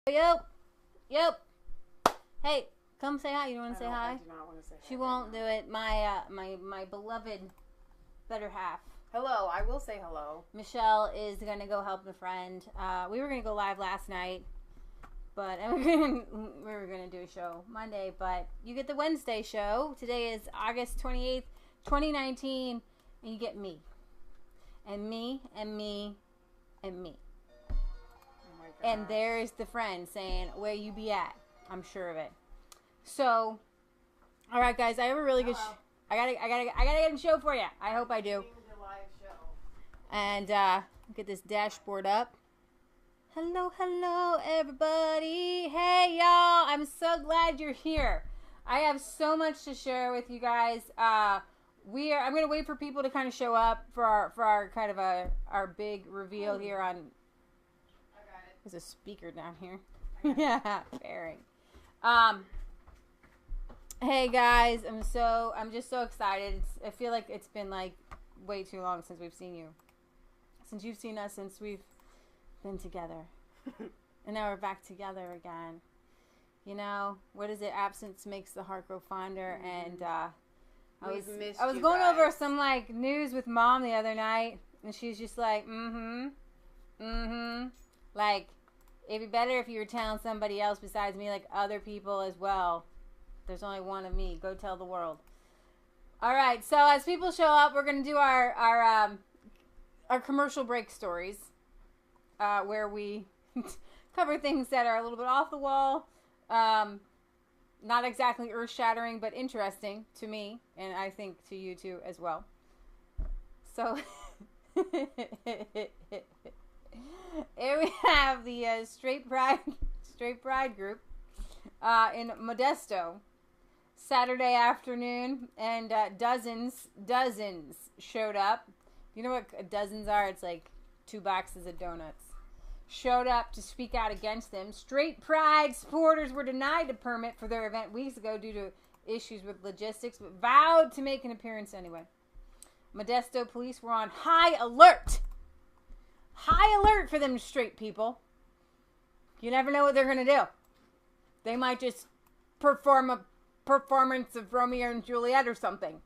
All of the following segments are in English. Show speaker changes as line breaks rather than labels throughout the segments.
Yep. Hey, come say hi. You want to say hi?
I do not want to say hi.
She won't do it. My beloved better half.
Hello. I will say hello.
Michelle is going to go help a friend. We were going to go live last night, but we were going to do a show Monday, but you get the Wednesday show. Today is August 28th, 2019, and you get me. And me, and me, and me. And there's the friend saying, where you be at? I'm sure of it. So, all right, guys, I have a really good I gotta get a show for you. I hope I do. And get this dashboard up. Hello, everybody. Hey, y'all. I'm so glad you're here. I have so much to share with you guys. I'm gonna wait for people to kind of show up for our kind of our big reveal here on. There's a speaker down here. Yeah, pairing. Hey guys, I'm just so excited. I feel like it's been like way too long since we've seen you. Since you've seen us, since we've been together. And now we're back together again. You know, what is it? Absence makes the heart grow fonder. And I was going over some like news with Mom the other night, and she's just like, like, it'd be better if you were telling somebody else besides me, like other people as well. There's only one of me. Go tell the world. All right. So as people show up, we're gonna do our commercial break stories, where we cover things that are a little bit off the wall, not exactly earth-shattering, but interesting to me, and I think to you too as well. So. Here we have the Straight Pride group in Modesto, Saturday afternoon, and dozens showed up. You know what dozens are? It's like 2 boxes of donuts. Showed up to speak out against them. Straight Pride supporters were denied a permit for their event weeks ago due to issues with logistics, but vowed to make an appearance anyway. Modesto police were on high alert. High alert for them straight people. You never know what they're going to do. They might just perform a performance of Romeo and Juliet or something.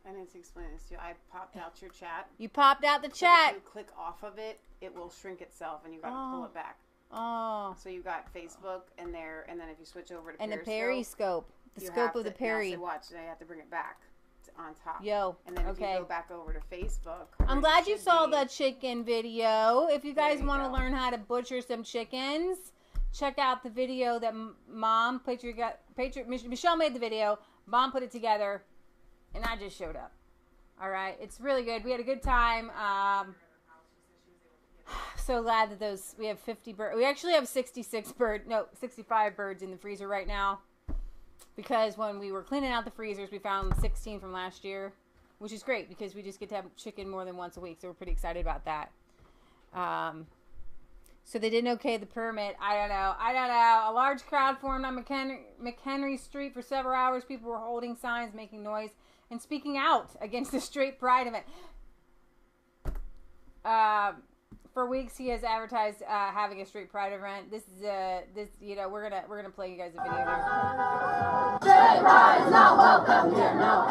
I need to explain this to you. I popped out your chat.
You popped out the chat.
If you click off of it, it will shrink itself, and you got to pull it back.
Oh.
So you got Facebook and there, and then if you switch over to
and the periscope, the scope of the
peri. Watch, I have to bring it back on top.
Yo,
and then if you go back over to Facebook.
I'm glad you saw the chicken video. If you guys want to learn how to butcher some chickens, check out the video that Mom Michelle made the video. Mom put it together, and I just showed up. All right, it's really good. We had a good time. So glad that we have 50 birds. We actually have 65 birds in the freezer right now. Because when we were cleaning out the freezers, we found 16 from last year, which is great because we just get to have chicken more than once a week. So we're pretty excited about that. So they didn't okay the permit. I don't know. A large crowd formed on McHenry Street for several hours. People were holding signs, making noise, and speaking out against the Straight Pride event. For weeks, he has advertised having a Straight Pride event. We're gonna play you guys a video here.
Straight Pride is not welcome here, no.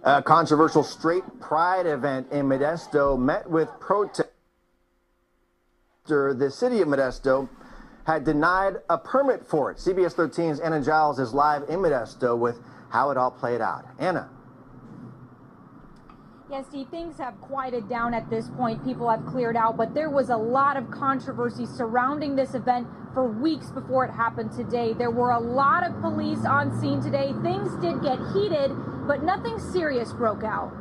A controversial Straight Pride event in Modesto met with protest. The city of Modesto had denied a permit for it. CBS 13's Anna Giles is live in Modesto with how it all played out. Anna.
Yes, Steve, things have quieted down at this point. People have cleared out, but there was a lot of controversy surrounding this event for weeks before it happened today. There were a lot of police on scene today. Things did get heated, but nothing serious broke out.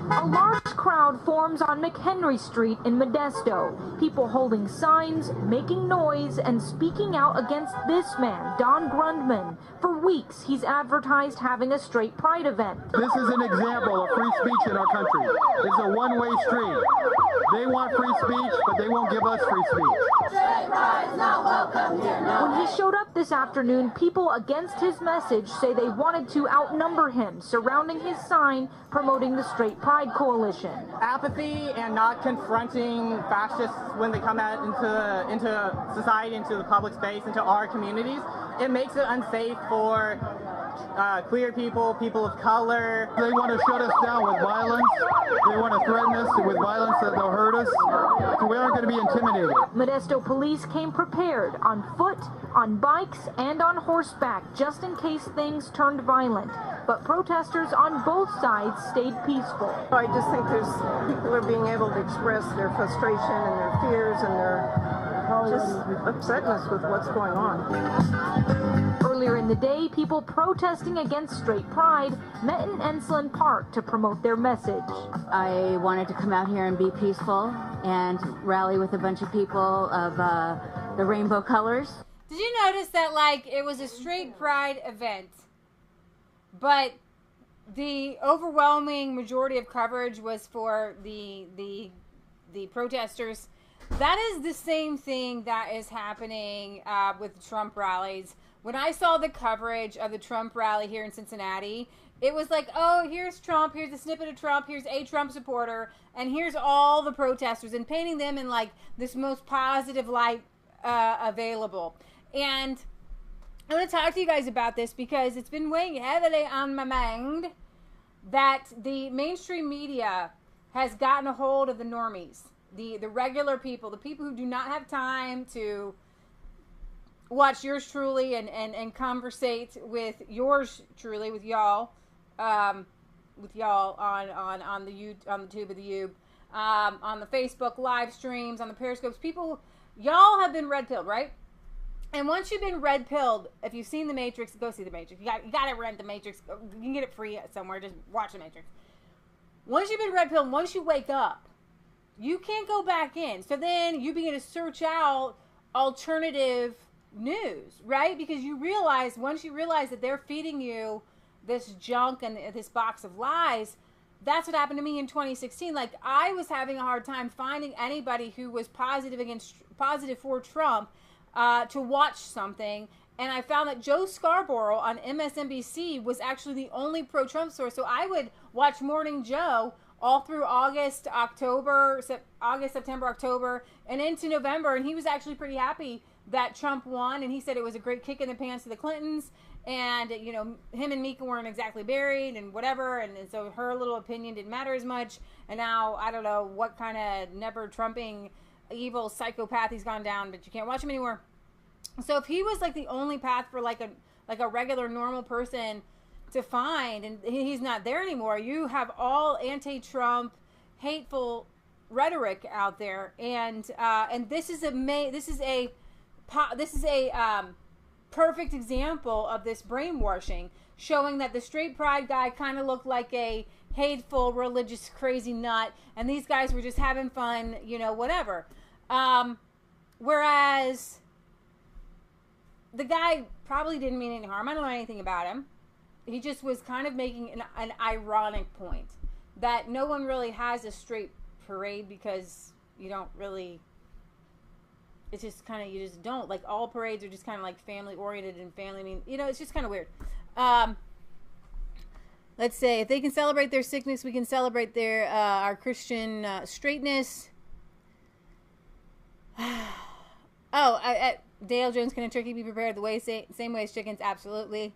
A large crowd forms on McHenry Street in Modesto. People holding signs, making noise, and speaking out against this man, Don Grundman. For weeks, he's advertised having a Straight Pride event.
This is an example of free speech in our country. It's a one-way street. They want free speech, but they won't give us free speech.
Straight Pride is not welcome here, no.
When he showed up this afternoon, people against his message say they wanted to outnumber him, surrounding his sign promoting the Straight Pride Coalition.
apathy and not confronting fascists when they come out into society, into the public space, into our communities, it makes it unsafe for queer people, people of color.
They want to shut us down with violence. They want to threaten us with violence that they'll hurt us. So we aren't going to be intimidated.
Modesto police came prepared on foot, on bikes, and on horseback, just in case things turned violent. But protesters on both sides stayed peaceful.
I just think there's people are being able to express their frustration and their fears and their just upsetness with what's going on.
Earlier in the day, people protesting against straight pride met in Enslin Park to promote their message.
I wanted to come out here and be peaceful and rally with a bunch of people of the rainbow colors.
Did you notice that, like, it was a straight pride event, but the overwhelming majority of coverage was for the protesters? That is the same thing that is happening with the Trump rallies. When I saw the coverage of the Trump rally here in Cincinnati, it was like, oh, here's Trump, here's a snippet of Trump, here's a Trump supporter, and here's all the protesters, and painting them in, like, this most positive light available. And I want to talk to you guys about this because it's been weighing heavily on my mind that the mainstream media has gotten a hold of the normies, the regular people, the people who do not have time to watch yours truly and conversate with yours truly, with y'all on the tube of the Ube, on the Facebook live streams, on the Periscopes. People, y'all have been red pilled, right? And once you've been red pilled, if you've seen The Matrix, go see The Matrix. You got to rent The Matrix. You can get it free somewhere. Just watch The Matrix. Once you've been red pilled, once you wake up, you can't go back in. So then you begin to search out alternative news, right? Because once you realize that they're feeding you this junk and this box of lies, that's what happened to me in 2016. Like, I was having a hard time finding anybody who was positive for Trump to watch something, and I found that Joe Scarborough on MSNBC was actually the only pro-Trump source. So I would watch Morning Joe all through August, September, October, and into November, and he was actually pretty happy that Trump won, and he said it was a great kick in the pants to the Clintons, and, you know, him and Mika weren't exactly married and whatever, and so her little opinion didn't matter as much, and now I don't know what kind of never-Trumping evil psychopath he's gone down, but you can't watch him anymore. So if he was like the only path for like a regular normal person to find, and he's not there anymore, you have all anti-Trump, hateful rhetoric out there, and this is a perfect example of this brainwashing, showing that the straight pride guy kind of looked like a hateful, religious, crazy nut, and these guys were just having fun, you know, whatever. Whereas the guy probably didn't mean any harm. I don't know anything about him. He just was kind of making an ironic point that no one really has a straight parade because you don't really, it's just kind of, you just don't. Like, all parades are just kind of like family oriented and family, I mean, you know, it's just kind of weird. Let's say, if they can celebrate their sickness, we can celebrate their our Christian straightness. Dale Jones, can a turkey be prepared the way same way as chickens? Absolutely.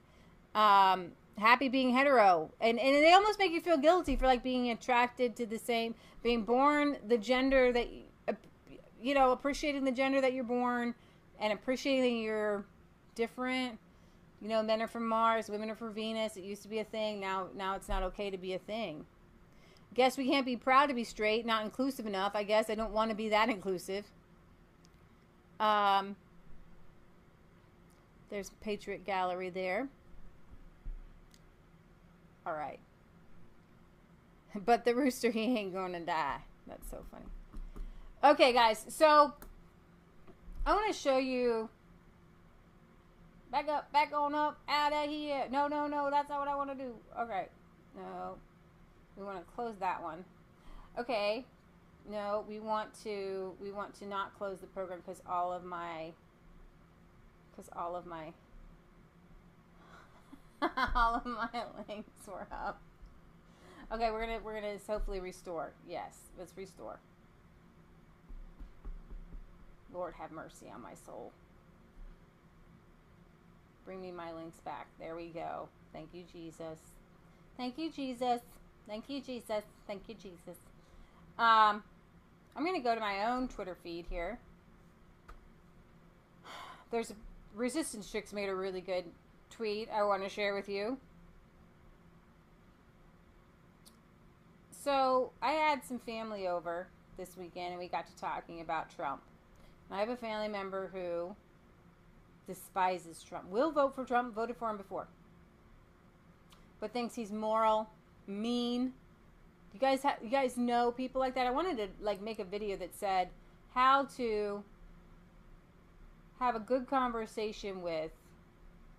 Happy being hetero, and they almost make you feel guilty for like being attracted to the same, being born the gender that you know, appreciating the gender that you're born, and appreciating you're different. You know, men are from Mars, women are from Venus. It used to be a thing. Now it's not okay to be a thing. Guess we can't be proud to be straight, not inclusive enough. I guess I don't want to be that inclusive. There's Patriot Gallery there. All right. But the rooster, he ain't going to die. That's so funny. Okay, guys. So, I want to show you. Back up, back on up, out of here. No, that's not what I want to do. Okay. No. We want to close that one. Okay. No, we want to not close the program because all of my all of my links were up. Okay, we're gonna hopefully restore. Yes, let's restore. Lord have mercy on my soul. Bring me my links back. There we go. Thank you, Jesus. Thank you, Jesus. Thank you, Jesus. Thank you, Jesus. I'm going to go to my own Twitter feed here. There's Resistance Chicks made a really good tweet I want to share with you. So, I had some family over this weekend and we got to talking about Trump. And I have a family member who despises Trump. Will vote for Trump, voted for him before. But thinks he's moral, mean. You guys know people like that? I wanted to make a video that said how to have a good conversation with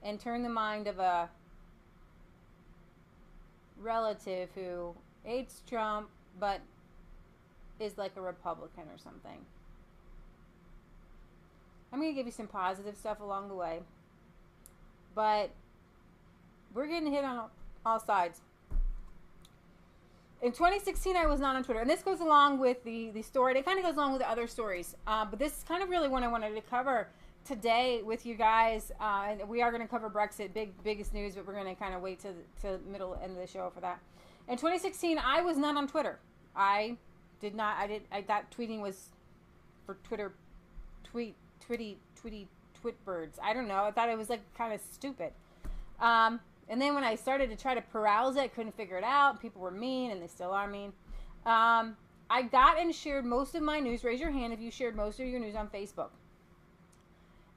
and turn the mind of a relative who hates Trump but is like a Republican or something. I'm going to give you some positive stuff along the way. But we're getting hit on all sides. In 2016, I was not on Twitter. And this goes along with the story. It kind of goes along with the other stories. But this is kind of really what I wanted to cover today with you guys. And we are going to cover Brexit, biggest news, but we're going to kind of wait to the middle end of the show for that. In 2016, I was not on Twitter. I thought tweeting was for Twitter, twit birds. I don't know. I thought it was kind of stupid. And then when I started to try to peruse it, I couldn't figure it out. People were mean, and they still are mean. I got and shared most of my news. Raise your hand if you shared most of your news on Facebook.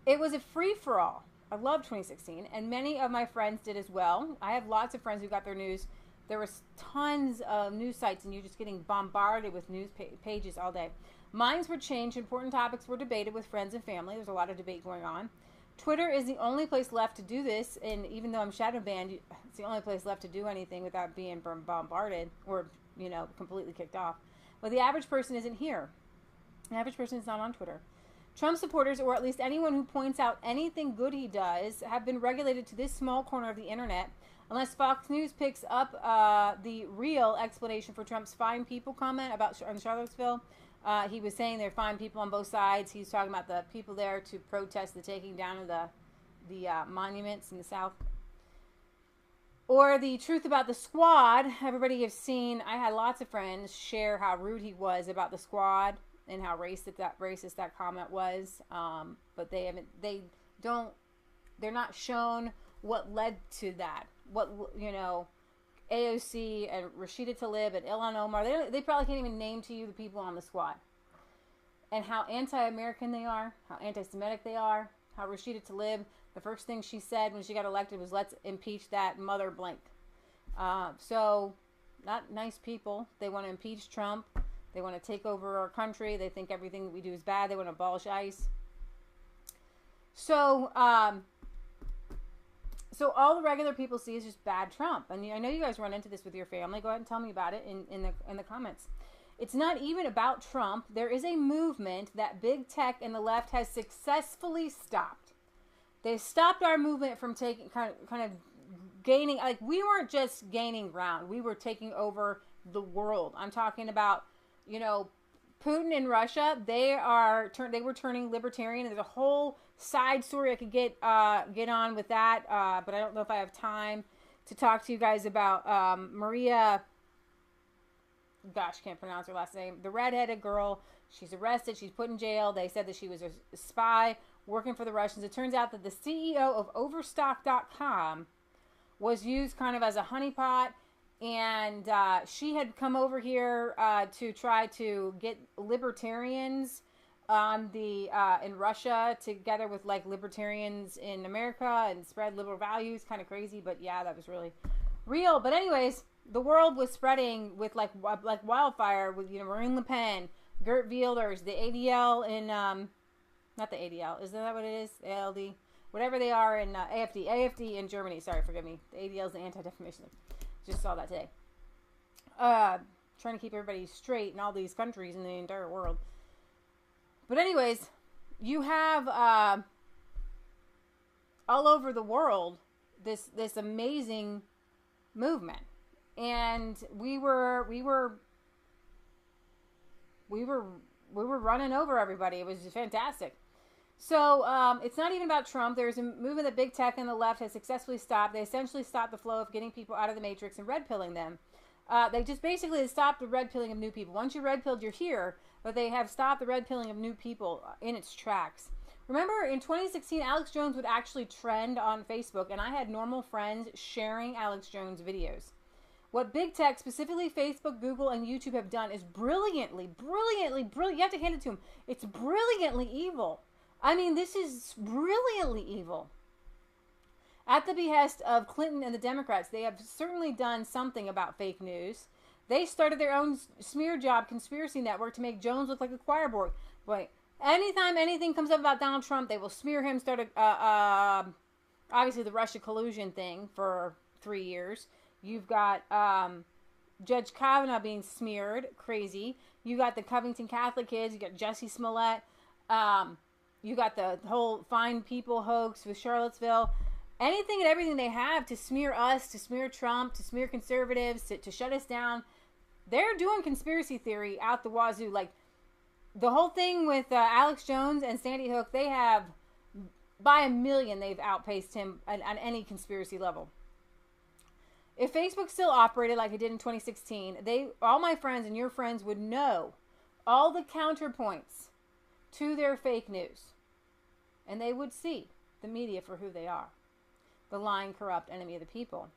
It was a free-for-all. I love 2016, and many of my friends did as well. I have lots of friends who got their news. There was tons of news sites, and you're just getting bombarded with news pages all day. Minds were changed. Important topics were debated with friends and family. There's a lot of debate going on. Twitter is the only place left to do this, and even though I'm shadow banned, it's the only place left to do anything without being bombarded or, completely kicked off. But the average person isn't here. The average person is not on Twitter. Trump supporters, or at least anyone who points out anything good he does, have been regulated to this small corner of the internet, unless Fox News picks up the real explanation for Trump's fine people comment about on Charlottesville. He was saying there are fine people on both sides. He's talking about the people there to protest the taking down of the monuments in the South. Or the truth about the squad. Everybody has seen, I had lots of friends share how rude he was about the squad and how racist that comment was. But they're not shown what led to that. AOC and Rashida Tlaib and Ilhan Omar, they probably can't even name to you the people on the squad. And how anti-American they are, how anti-Semitic they are, how Rashida Tlaib, the first thing she said when she got elected was, let's impeach that mother blank. So, not nice people. They want to impeach Trump. They want to take over our country. They think everything that we do is bad. They want to abolish ICE. So all the regular people see is just bad Trump. And I know you guys run into this with your family. Go ahead and tell me about it in the comments. It's not even about Trump. There is a movement that big tech and the left has successfully stopped. They stopped our movement from taking kind of gaining. We weren't just gaining ground. We were taking over the world. I'm talking about, Putin in Russia. They were turning libertarian. There's a whole side story I could get on with that, but I don't know if I have time to talk to you guys about Maia. Gosh, can't pronounce her last name. The redheaded girl. She's arrested. She's put in jail. They said that she was a spy working for the Russians. It turns out that the CEO of Overstock.com was used kind of as a honeypot, and she had come over here to try to get libertarians in Russia together with libertarians in America and spread liberal values. Kind of crazy, but yeah, that was really real. But anyways, the world was spreading with like wildfire with Marine Le Pen, Geert Wilders, the ADL in not the ADL, isn't that what it is? ALD, whatever they are in AFD in Germany. Sorry, forgive me. The ADL is the Anti-Defamation. Just saw that today. Trying to keep everybody straight in all these countries in the entire world. But anyways, you have all over the world this amazing movement. And we were running over everybody. It was just fantastic. So it's not even about Trump. There's a movement that big tech and the left has successfully stopped. They essentially stopped the flow of getting people out of the matrix and red pilling them. They just basically stopped the red pilling of new people. Once you're red pilled, you're here. But they have stopped the red pilling of new people in its tracks. Remember, in 2016, Alex Jones would actually trend on Facebook, and I had normal friends sharing Alex Jones videos. What big tech, specifically Facebook, Google, and YouTube have done is brilliantly, you have to hand it to them. It's brilliantly evil. I mean, this is brilliantly evil. At the behest of Clinton and the Democrats, they have certainly done something about fake news. They started their own smear job conspiracy network to make Jones look like a choir boy. Anytime anything comes up about Donald Trump, they will smear him. Started obviously the Russia collusion thing for 3 years. You've got Judge Kavanaugh being smeared, crazy. You got the Covington Catholic kids. You got Jussie Smollett. You got the whole Fine People hoax with Charlottesville. Anything and everything they have to smear us, to smear Trump, to smear conservatives, to shut us down. They're doing conspiracy theory out the wazoo. Like, the whole thing with Alex Jones and Sandy Hook, they have, by a million, they've outpaced him on any conspiracy level. If Facebook still operated like it did in 2016, all my friends and your friends would know all the counterpoints to their fake news. And they would see the media for who they are. The lying, corrupt enemy of the people.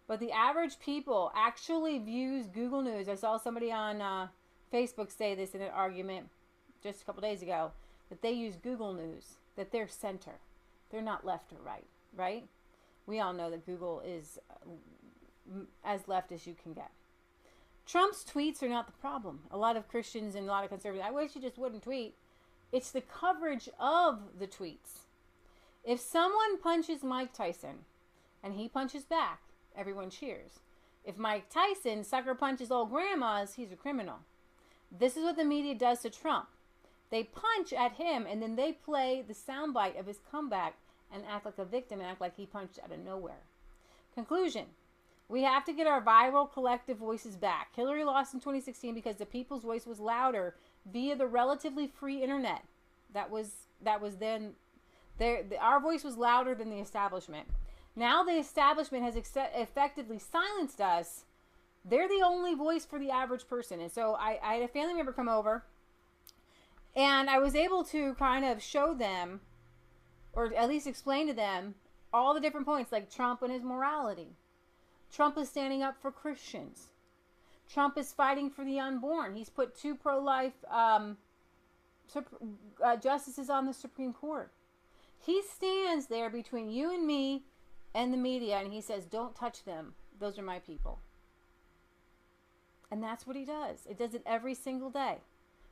But the average people actually views Google News. I saw somebody on Facebook say this in an argument just a couple days ago, that they use Google News, that they're center. They're not left or right, right? We all know that Google is as left as you can get. Trump's tweets are not the problem. A lot of Christians and a lot of conservatives, I wish he just wouldn't tweet. It's the coverage of the tweets. If someone punches Mike Tyson and he punches back, everyone cheers. If Mike Tyson sucker punches old grandmas, he's a criminal. This is what the media does to Trump. They punch at him and then they play the soundbite of his comeback and act like a victim and act like he punched out of nowhere. Conclusion. We have to get our viral collective voices back. Hillary lost in 2016 because the people's voice was louder via the relatively free internet. That was then our voice was louder than the establishment. Now the establishment has effectively silenced us. They're the only voice for the average person. And so I had a family member come over, and I was able to kind of show them, or at least explain to them, all the different points, like Trump and his morality. Trump is standing up for Christians. Trump is fighting for the unborn. He's put 2 pro-life justices on the Supreme Court. He stands there between you and me and the media, and he says, don't touch them. Those are my people. And that's what he does. It does it every single day.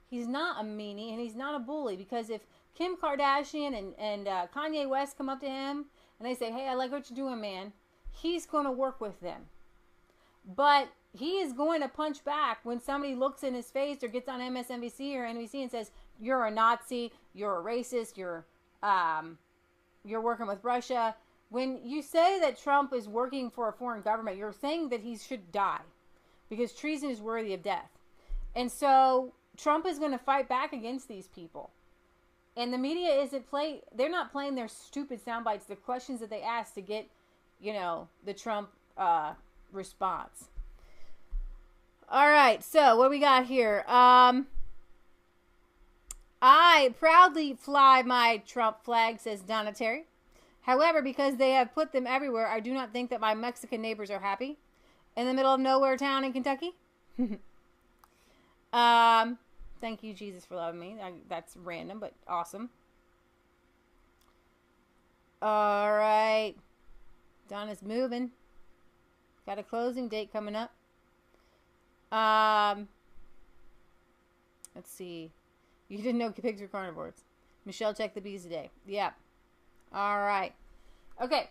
He's not a meanie, and he's not a bully, because if Kim Kardashian and Kanye West come up to him and they say, hey, I like what you're doing, man, he's going to work with them. But he is going to punch back when somebody looks in his face or gets on MSNBC or NBC and says, you're a Nazi, you're a racist, you're working with Russia. When you say that Trump is working for a foreign government, you're saying that he should die because treason is worthy of death. And so Trump is going to fight back against these people. And the media they're not playing their stupid sound bites, the questions that they ask to get, the Trump response. All right, so what do we got here? I proudly fly my Trump flag, says Donna Terry. However, because they have put them everywhere, I do not think that my Mexican neighbors are happy. In the middle of nowhere town in Kentucky. Thank you, Jesus, for loving me. That's random, but awesome. All right. Donna's moving. Got a closing date coming up. Let's see. You didn't know pigs were carnivores. Michelle checked the bees today. Yeah. All right. Okay.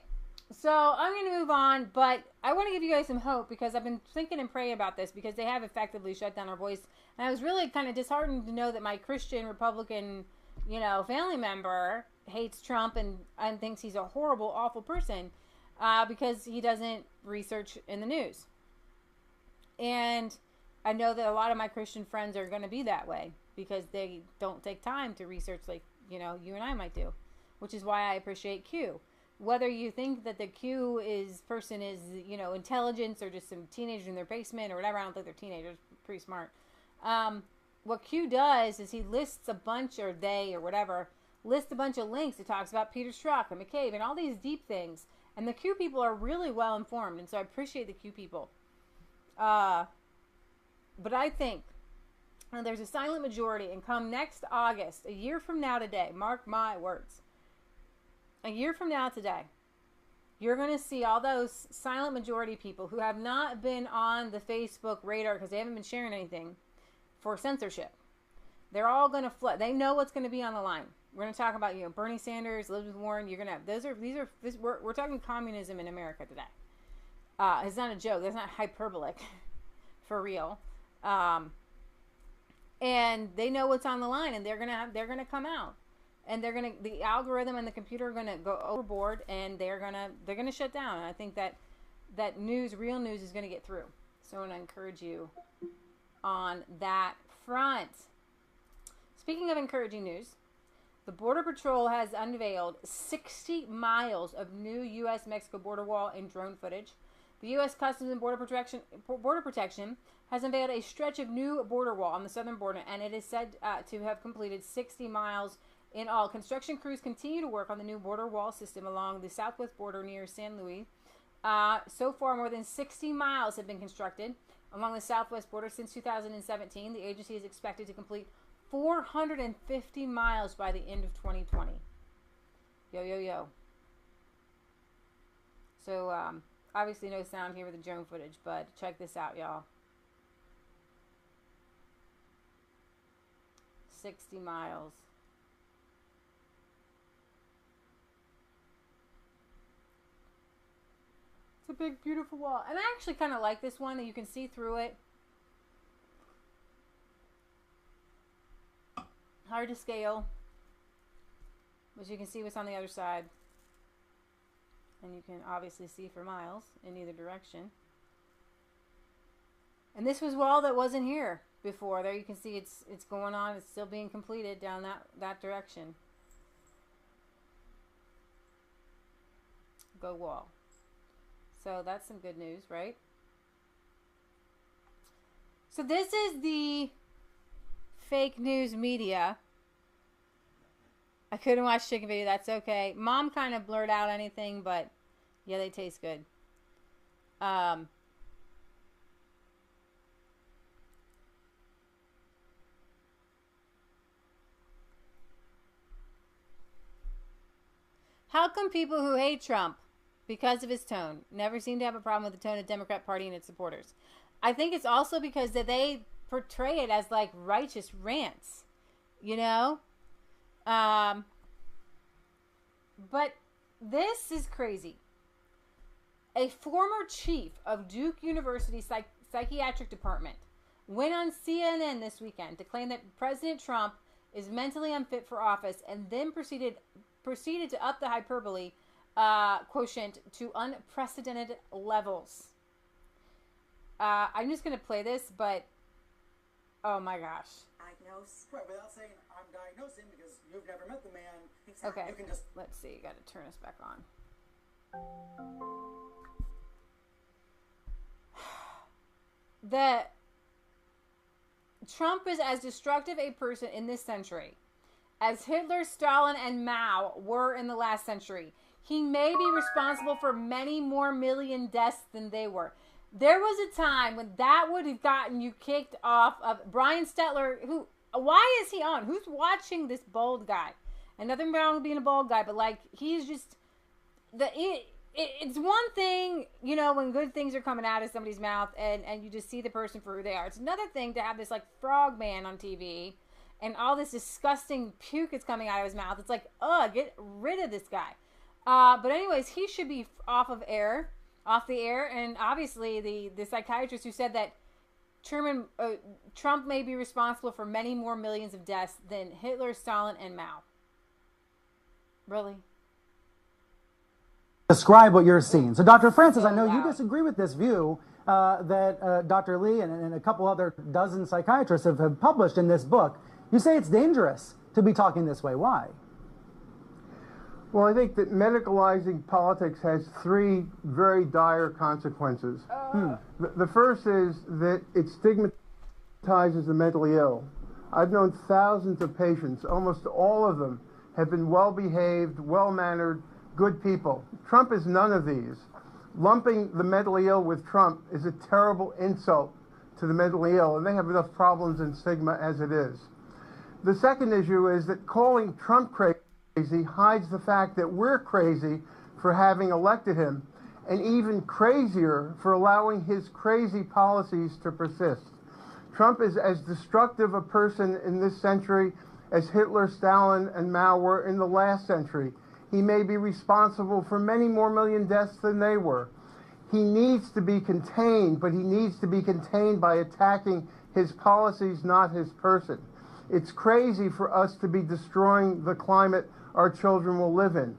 So I'm going to move on, but I want to give you guys some hope because I've been thinking and praying about this because they have effectively shut down our voice. And I was really kind of disheartened to know that my Christian Republican, family member hates Trump and thinks he's a horrible, awful person because he doesn't research in the news. And I know that a lot of my Christian friends are going to be that way because they don't take time to research like, you know, you and I might do, which is why I appreciate Q. Whether you think that the person is, you know, intelligence or just some teenager in their basement or whatever, I don't think they're teenagers, pretty smart. What Q does is he lists a bunch, or they or whatever, lists a bunch of links. It talks about Peter Strzok and McCabe and all these deep things. And the Q people are really well informed, and so I appreciate the Q people. But I think there's a silent majority, and come next August, a year from now today, mark my words, a year from now today, you're going to see all those silent majority people who have not been on the Facebook radar because they haven't been sharing anything for censorship. They're all going to flood. They know what's going to be on the line. We're going to talk about, you know, Bernie Sanders, Elizabeth Warren. You're going to have, we're talking communism in America today. It's not a joke. That's not hyperbolic, for real. And they know what's on the line, and they're going to come out. And the algorithm and the computer are going to go overboard, and they're going to shut down. And I think that real news is going to get through. So I want to encourage you on that front. Speaking of encouraging news, the Border Patrol has unveiled 60 miles of new U.S.-Mexico border wall and drone footage. The U.S. Customs and Border Protection has unveiled a stretch of new border wall on the southern border, and it is said to have completed 60 miles in all. Construction crews continue to work on the new border wall system along the southwest border near San Luis. So far, more than 60 miles have been constructed along the southwest border since 2017. The agency is expected to complete 450 miles by the end of 2020. Yo. So, obviously no sound here with the drone footage, but check this out, y'all. 60 miles. It's a big, beautiful wall. And I actually kind of like this one, that you can see through it. Hard to scale, but you can see what's on the other side, and you can obviously see for miles in either direction. And this was wall that wasn't here before. There you can see it's going on. It's still being completed down that direction. Go wall. So that's some good news, right? So this is the fake news media. I couldn't watch chicken video. That's okay. Mom kind of blurred out anything, but yeah, they taste good. How come people who hate Trump because of his tone never seem to have a problem with the tone of the Democrat Party and its supporters? I think it's also because that they portray it as like righteous rants, you know? But this is crazy. A former chief of Duke University psychiatric department went on CNN this weekend to claim that President Trump is mentally unfit for office, and then proceeded to up the hyperbole quotient to unprecedented levels. I'm just going to play this, but oh my gosh.
Diagnose. Right, without saying I'm diagnosing, because you've never met the man.
Okay,
you can just...
let's see. Got to turn us back on. That Trump is as destructive a person in this century as Hitler, Stalin, and Mao were in the last century. He may be responsible for many more million deaths than they were. There was a time when that would have gotten you kicked off of Brian Stetler, who, why is he on? Who's watching this bald guy? And nothing wrong with being a bald guy, but like, he's just, it's one thing, you know, when good things are coming out of somebody's mouth and you just see the person for who they are. It's another thing to have this like frog man on TV and all this disgusting puke is coming out of his mouth. It's like, ugh, get rid of this guy. But anyways, he should be off the air. And obviously the psychiatrist who said that Trump may be responsible for many more millions of deaths than Hitler, Stalin, and Mao. Really?
Describe what you're seeing. So, Dr. Francis, I know you disagree with this view that Dr. Lee and a couple other dozen psychiatrists have published in this book. You say it's dangerous to be talking this way. Why?
Well, I think that medicalizing politics has three very dire consequences. The first is that it stigmatizes the mentally ill. I've known thousands of patients. Almost all of them have been well-behaved, well-mannered, good people. Trump is none of these. Lumping the mentally ill with Trump is a terrible insult to the mentally ill, and they have enough problems and stigma as it is. The second issue is that calling Trump crazy hides the fact that we're crazy for having elected him, and even crazier for allowing his crazy policies to persist. Trump is as destructive a person in this century as Hitler, Stalin, and Mao were in the last century. He may be responsible for many more million deaths than they were. He needs to be contained, but he needs to be contained by attacking his policies, not his person. It's crazy for us to be destroying the climate our children will live in.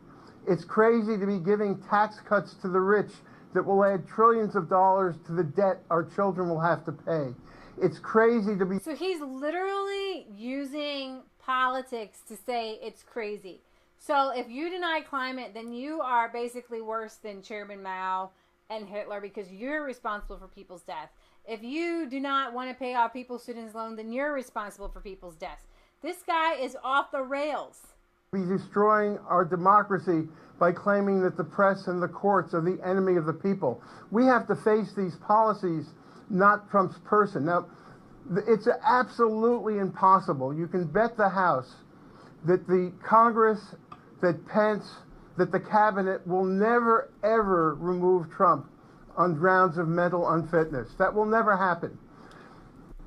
It's crazy to be giving tax cuts to the rich that will add trillions of dollars to the debt our children will have to pay. It's crazy to be...
So he's literally using politics to say it's crazy. So if you deny climate, then you are basically worse than Chairman Mao and Hitler because you're responsible for people's death. If you do not want to pay off people's students' loan, then you're responsible for people's deaths. This guy is off the rails.
He's destroying our democracy by claiming that the press and the courts are the enemy of the people. We have to face these policies, not Trump's person. Now, it's absolutely impossible. You can bet the House that the Congress, that Pence, that the cabinet will never, ever remove Trump on grounds of mental unfitness. That will never happen.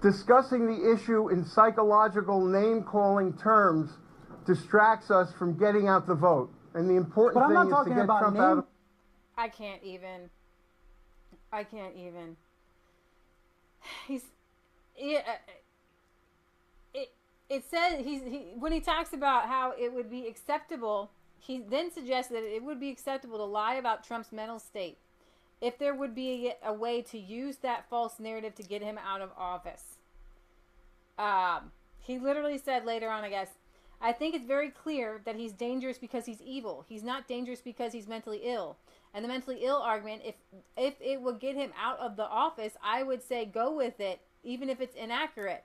Discussing the issue in psychological name-calling terms distracts us from getting out the vote. And the important thing is to get Trump out of...
I can't even. It says when he talks about how it would be acceptable, he then suggests that it would be acceptable to lie about Trump's mental state if there would be a way to use that false narrative to get him out of office. He literally said later on, I guess, I think it's very clear that he's dangerous because he's evil. He's not dangerous because he's mentally ill. And the mentally ill argument, if it would get him out of the office, I would say go with it, even if it's inaccurate.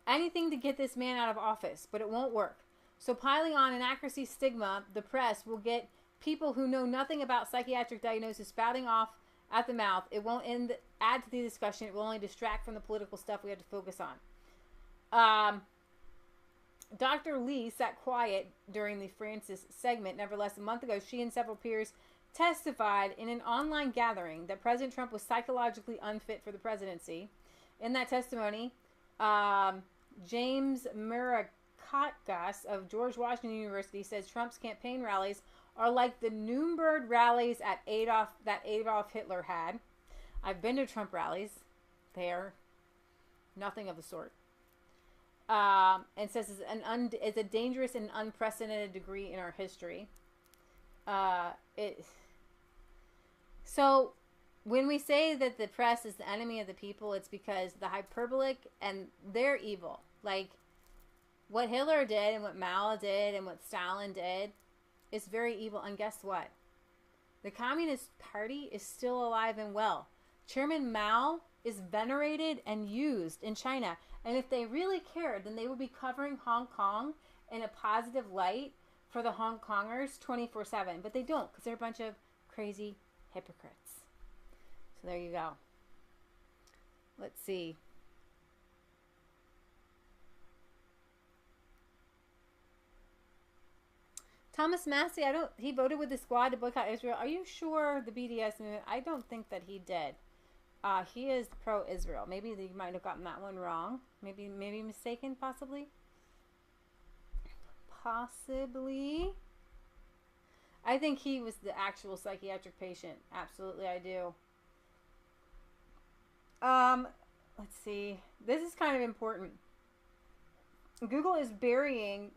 Anything to get this man out of office, but it won't work. So piling on inaccuracy stigma, the press will get people who know nothing about psychiatric diagnosis spouting off at the mouth. It won't add to the discussion. It will only distract from the political stuff we have to focus on. Dr. Lee sat quiet during the Francis segment. Nevertheless, a month ago, she and several peers testified in an online gathering that President Trump was psychologically unfit for the presidency. In that testimony, James Murakatgas of George Washington University says Trump's campaign rallies are like the Nuremberg rallies that Adolf Hitler had. I've been to Trump rallies. They're nothing of the sort. And says it's a dangerous and unprecedented degree in our history. So when we say that the press is the enemy of the people, it's because the hyperbolic and they're evil. Like what Hitler did and what Mao did and what Stalin did is very evil. And guess what? The Communist Party is still alive and well. Chairman Mao is venerated and used in China. And if they really cared, then they would be covering Hong Kong in a positive light for the Hong Kongers 24/7. But they don't, because they're a bunch of crazy hypocrites. So there you go. Let's see. Thomas Massey, he voted with the squad to boycott Israel. Are you sure the BDS movement? I don't think that he did. He is pro-Israel. Maybe you might have gotten that one wrong. Maybe mistaken, possibly. Possibly. I think he was the actual psychiatric patient. Absolutely, I do. Let's see. This is kind of important. Google is burying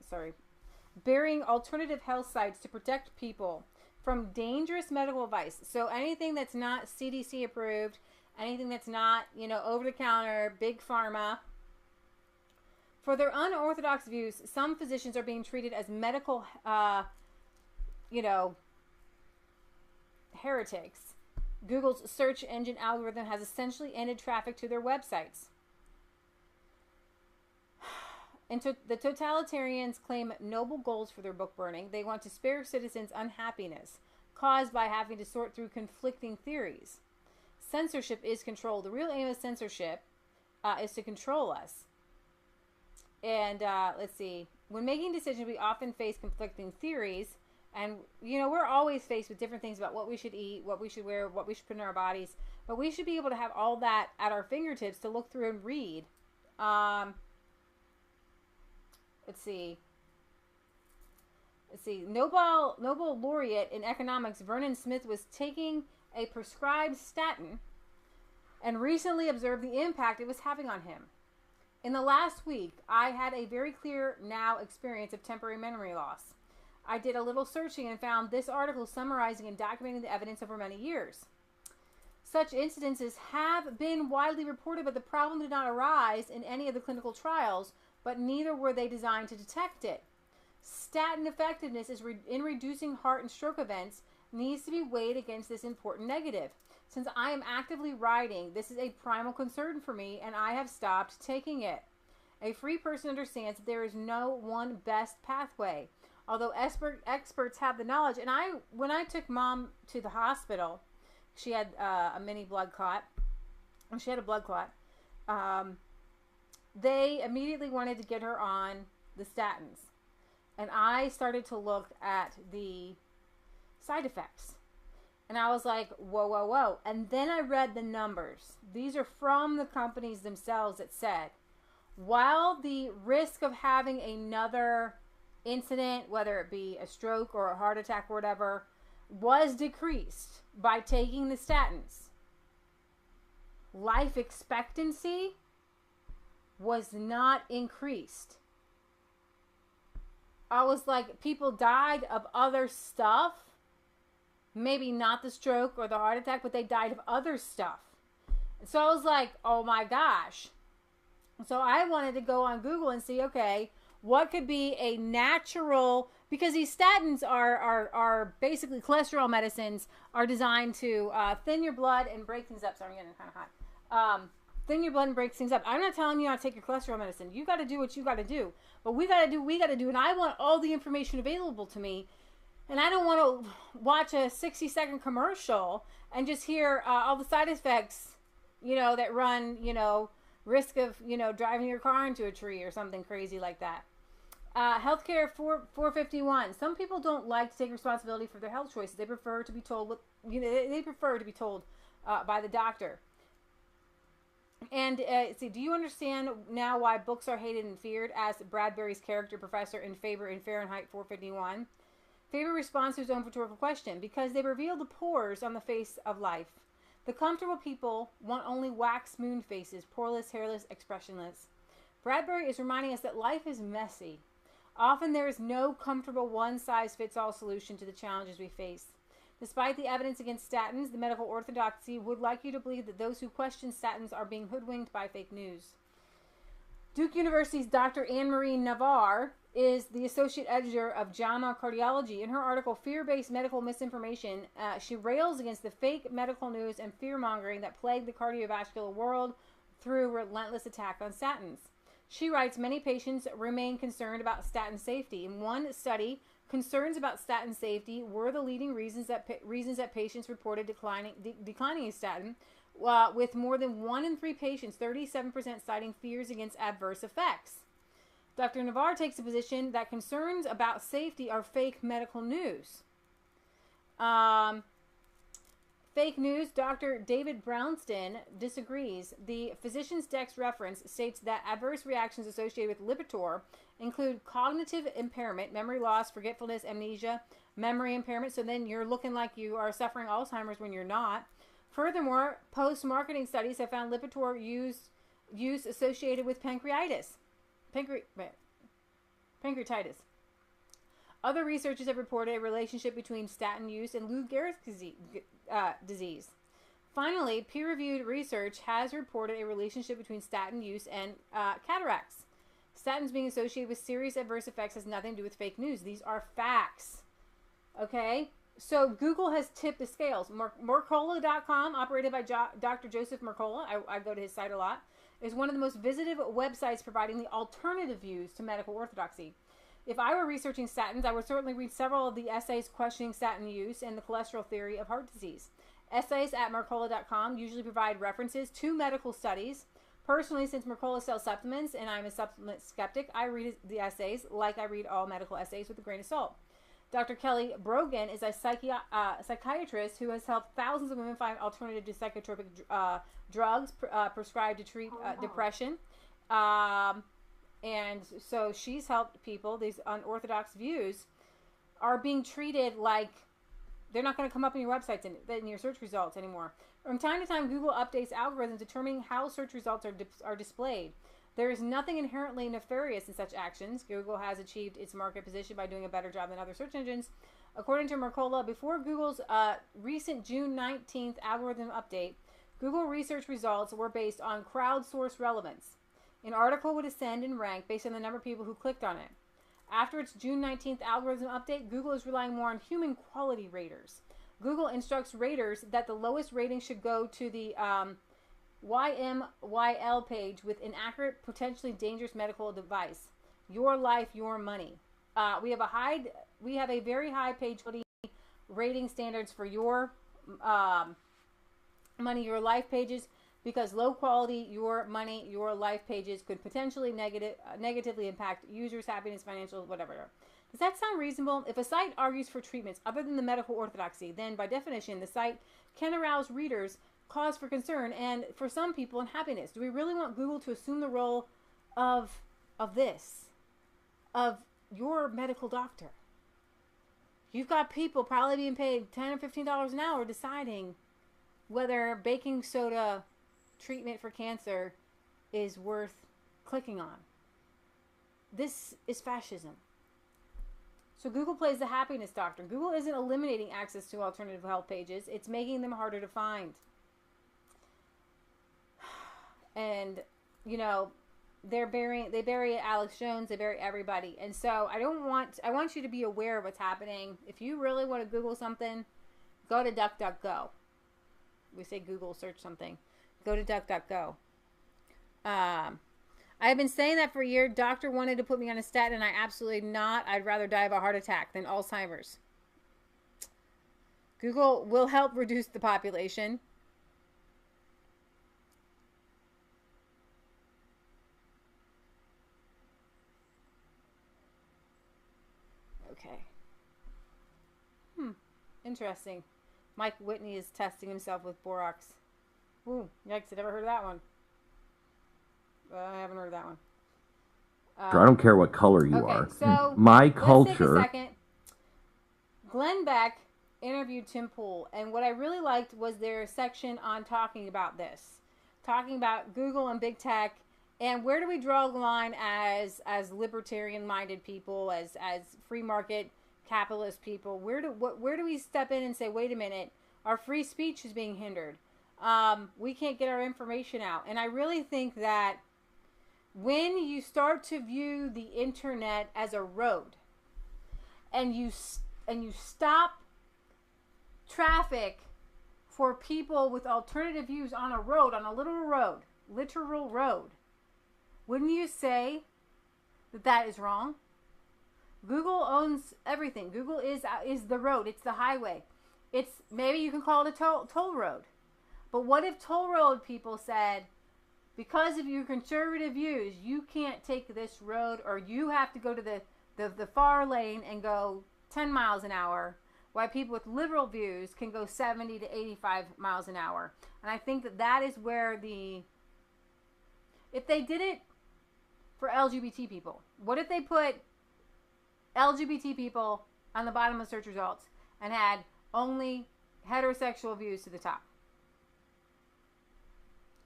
alternative health sites to protect people from dangerous medical advice. So anything that's not CDC approved, anything that's not, over-the-counter, big pharma. For their unorthodox views, some physicians are being treated as medical, heretics. Google's search engine algorithm has essentially ended traffic to their websites. And the totalitarians claim noble goals for their book burning. They want to spare citizens unhappiness caused by having to sort through conflicting theories. Censorship is control. The real aim of censorship is to control us. And let's see. When making decisions, we often face conflicting theories. And, we're always faced with different things about what we should eat, what we should wear, what we should put in our bodies. But we should be able to have all that at our fingertips to look through and read. Let's see. Nobel laureate in economics Vernon Smith was taking a prescribed statin and recently observed the impact it was having on him. In the last week, I had a very clear now experience of temporary memory loss. I did a little searching and found this article summarizing and documenting the evidence over many years. Such incidences have been widely reported, but the problem did not arise in any of the clinical trials, but neither were they designed to detect it. Statin effectiveness in reducing heart and stroke events needs to be weighed against this important negative. Since I am actively writing, this is a primal concern for me, and I have stopped taking it. A free person understands that there is no one best pathway. Although experts have the knowledge, and when I took Mom to the hospital, she had a mini blood clot. She had a blood clot. They immediately wanted to get her on the statins. And I started to look at the side effects. And I was like, whoa, whoa, whoa. And then I read the numbers. These are from the companies themselves that said, while the risk of having another incident, whether it be a stroke or a heart attack or whatever, was decreased by taking the statins, life expectancy was not increased. I was like, people died of other stuff. Maybe not the stroke or the heart attack, but they died of other stuff. So I was like, oh my gosh. So I wanted to go on Google and see, okay, what could be a natural, because these statins are basically cholesterol medicines, are designed to thin your blood and break things up. Sorry, I'm getting kind of hot. Thin your blood and break things up. I'm not telling you how to take your cholesterol medicine. You got to do what you got to do. But we got to do, and I want all the information available to me. And I don't want to watch a 60-second commercial and just hear all the side effects, that run, risk of, driving your car into a tree or something crazy like that. Healthcare 451. Some people don't like to take responsibility for their health choices. They prefer to be told by the doctor. And do you understand now why books are hated and feared? Asked Bradbury's character professor in Fahrenheit 451. Faber responds to his own rhetorical question: because they reveal the pores on the face of life. The comfortable people want only wax moon faces, poreless, hairless, expressionless. Bradbury is reminding us that life is messy. Often there is no comfortable one-size-fits-all solution to the challenges we face. Despite the evidence against statins, the medical orthodoxy would like you to believe that those who question statins are being hoodwinked by fake news. Duke University's Dr. Anne-Marie Navarre is the associate editor of JAMA Cardiology. In her article, Fear-Based Medical Misinformation, she rails against the fake medical news and fear-mongering that plague the cardiovascular world through relentless attack on statins. She writes, many patients remain concerned about statin safety. In one study, concerns about statin safety were the leading reasons that patients reported declining a statin, with more than 1 in 3 patients, 37%, citing fears against adverse effects. Dr. Navarre takes the position that concerns about safety are fake medical news. Fake news, Dr. David Brownston disagrees. The Physician's Dex reference states that adverse reactions associated with Lipitor include cognitive impairment, memory loss, forgetfulness, amnesia, memory impairment. So then you're looking like you are suffering Alzheimer's when you're not. Furthermore, post-marketing studies have found Lipitor use associated with pancreatitis. Other researchers have reported a relationship between statin use and Lou Gehrig's disease. Finally, peer-reviewed research has reported a relationship between statin use and cataracts. Statins being associated with serious adverse effects has nothing to do with fake news. These are facts. Okay? So Google has tipped the scales. Mercola.com, operated by Dr. Joseph Mercola, I go to his site a lot, is one of the most visited websites providing the alternative views to medical orthodoxy. If I were researching statins, I would certainly read several of the essays questioning statin use and the cholesterol theory of heart disease. Essays at Mercola.com usually provide references to medical studies. Personally, since Mercola sells supplements and I'm a supplement skeptic, I read the essays like I read all medical essays with a grain of salt. Dr. Kelly Brogan is a psychiatrist who has helped thousands of women find alternative to psychotropic drugs prescribed to treat depression. And so she's helped people. These unorthodox views are being treated like they're not going to come up in your websites in your search results anymore. From time to time, Google updates algorithms determining how search results are displayed. There is nothing inherently nefarious in such actions. Google has achieved its market position by doing a better job than other search engines. According to Mercola, before Google's recent June 19th algorithm update, Google research results were based on crowdsourced relevance. An article would ascend in rank based on the number of people who clicked on it. After its June 19th algorithm update, Google is relying more on human quality raters. Google instructs raters that the lowest rating should go to the YMYL page with inaccurate, potentially dangerous medical advice. Your life, your money. We have a very high page rating standards for your money, your life pages, because low quality, your money, your life pages could potentially negatively impact users' happiness, financial, whatever. Does that sound reasonable? If a site argues for treatments other than the medical orthodoxy, then by definition, the site can arouse readers' cause for concern and for some people in happiness. Do we really want Google to assume the role of your medical doctor? You've got people probably being paid $10 or $15 an hour deciding whether baking soda treatment for cancer is worth clicking on. This is fascism. So Google plays the happiness doctrine. Google isn't eliminating access to alternative health pages. It's making them harder to find. And, you know, they bury Alex Jones, they bury everybody. And so I want you to be aware of what's happening. If you really want to Google something, go to DuckDuckGo. We say Google search something. Go to DuckDuckGo. I've been saying that for a year. Doctor wanted to put me on a statin, and I absolutely not. I'd rather die of a heart attack than Alzheimer's. Google will help reduce the population. Okay. Interesting. Mike Whitney is testing himself with borax. Ooh, yikes, I never heard of that one. I haven't heard of that one.
I don't care what color you are.
So
my culture.
Let's take a second. Glenn Beck interviewed Tim Pool, and what I really liked was their section on talking about this. Talking about Google and big tech, and where do we draw the line as libertarian-minded people, as free market capitalist people? Where do we step in and say, wait a minute, our free speech is being hindered? We can't get our information out. And I really think that when you start to view the internet as a road, and you stop traffic for people with alternative views on a road, on a literal road, wouldn't you say that that is wrong? Google owns everything. Google is the road. It's the highway. It's, maybe you can call it a toll road. But what if toll road people said, because of your conservative views, you can't take this road, or you have to go to the far lane and go 10 miles an hour, while people with liberal views can go 70 to 85 miles an hour. And I think that is where if they did it for LGBT people, what if they put LGBT people on the bottom of search results and had only heterosexual views to the top?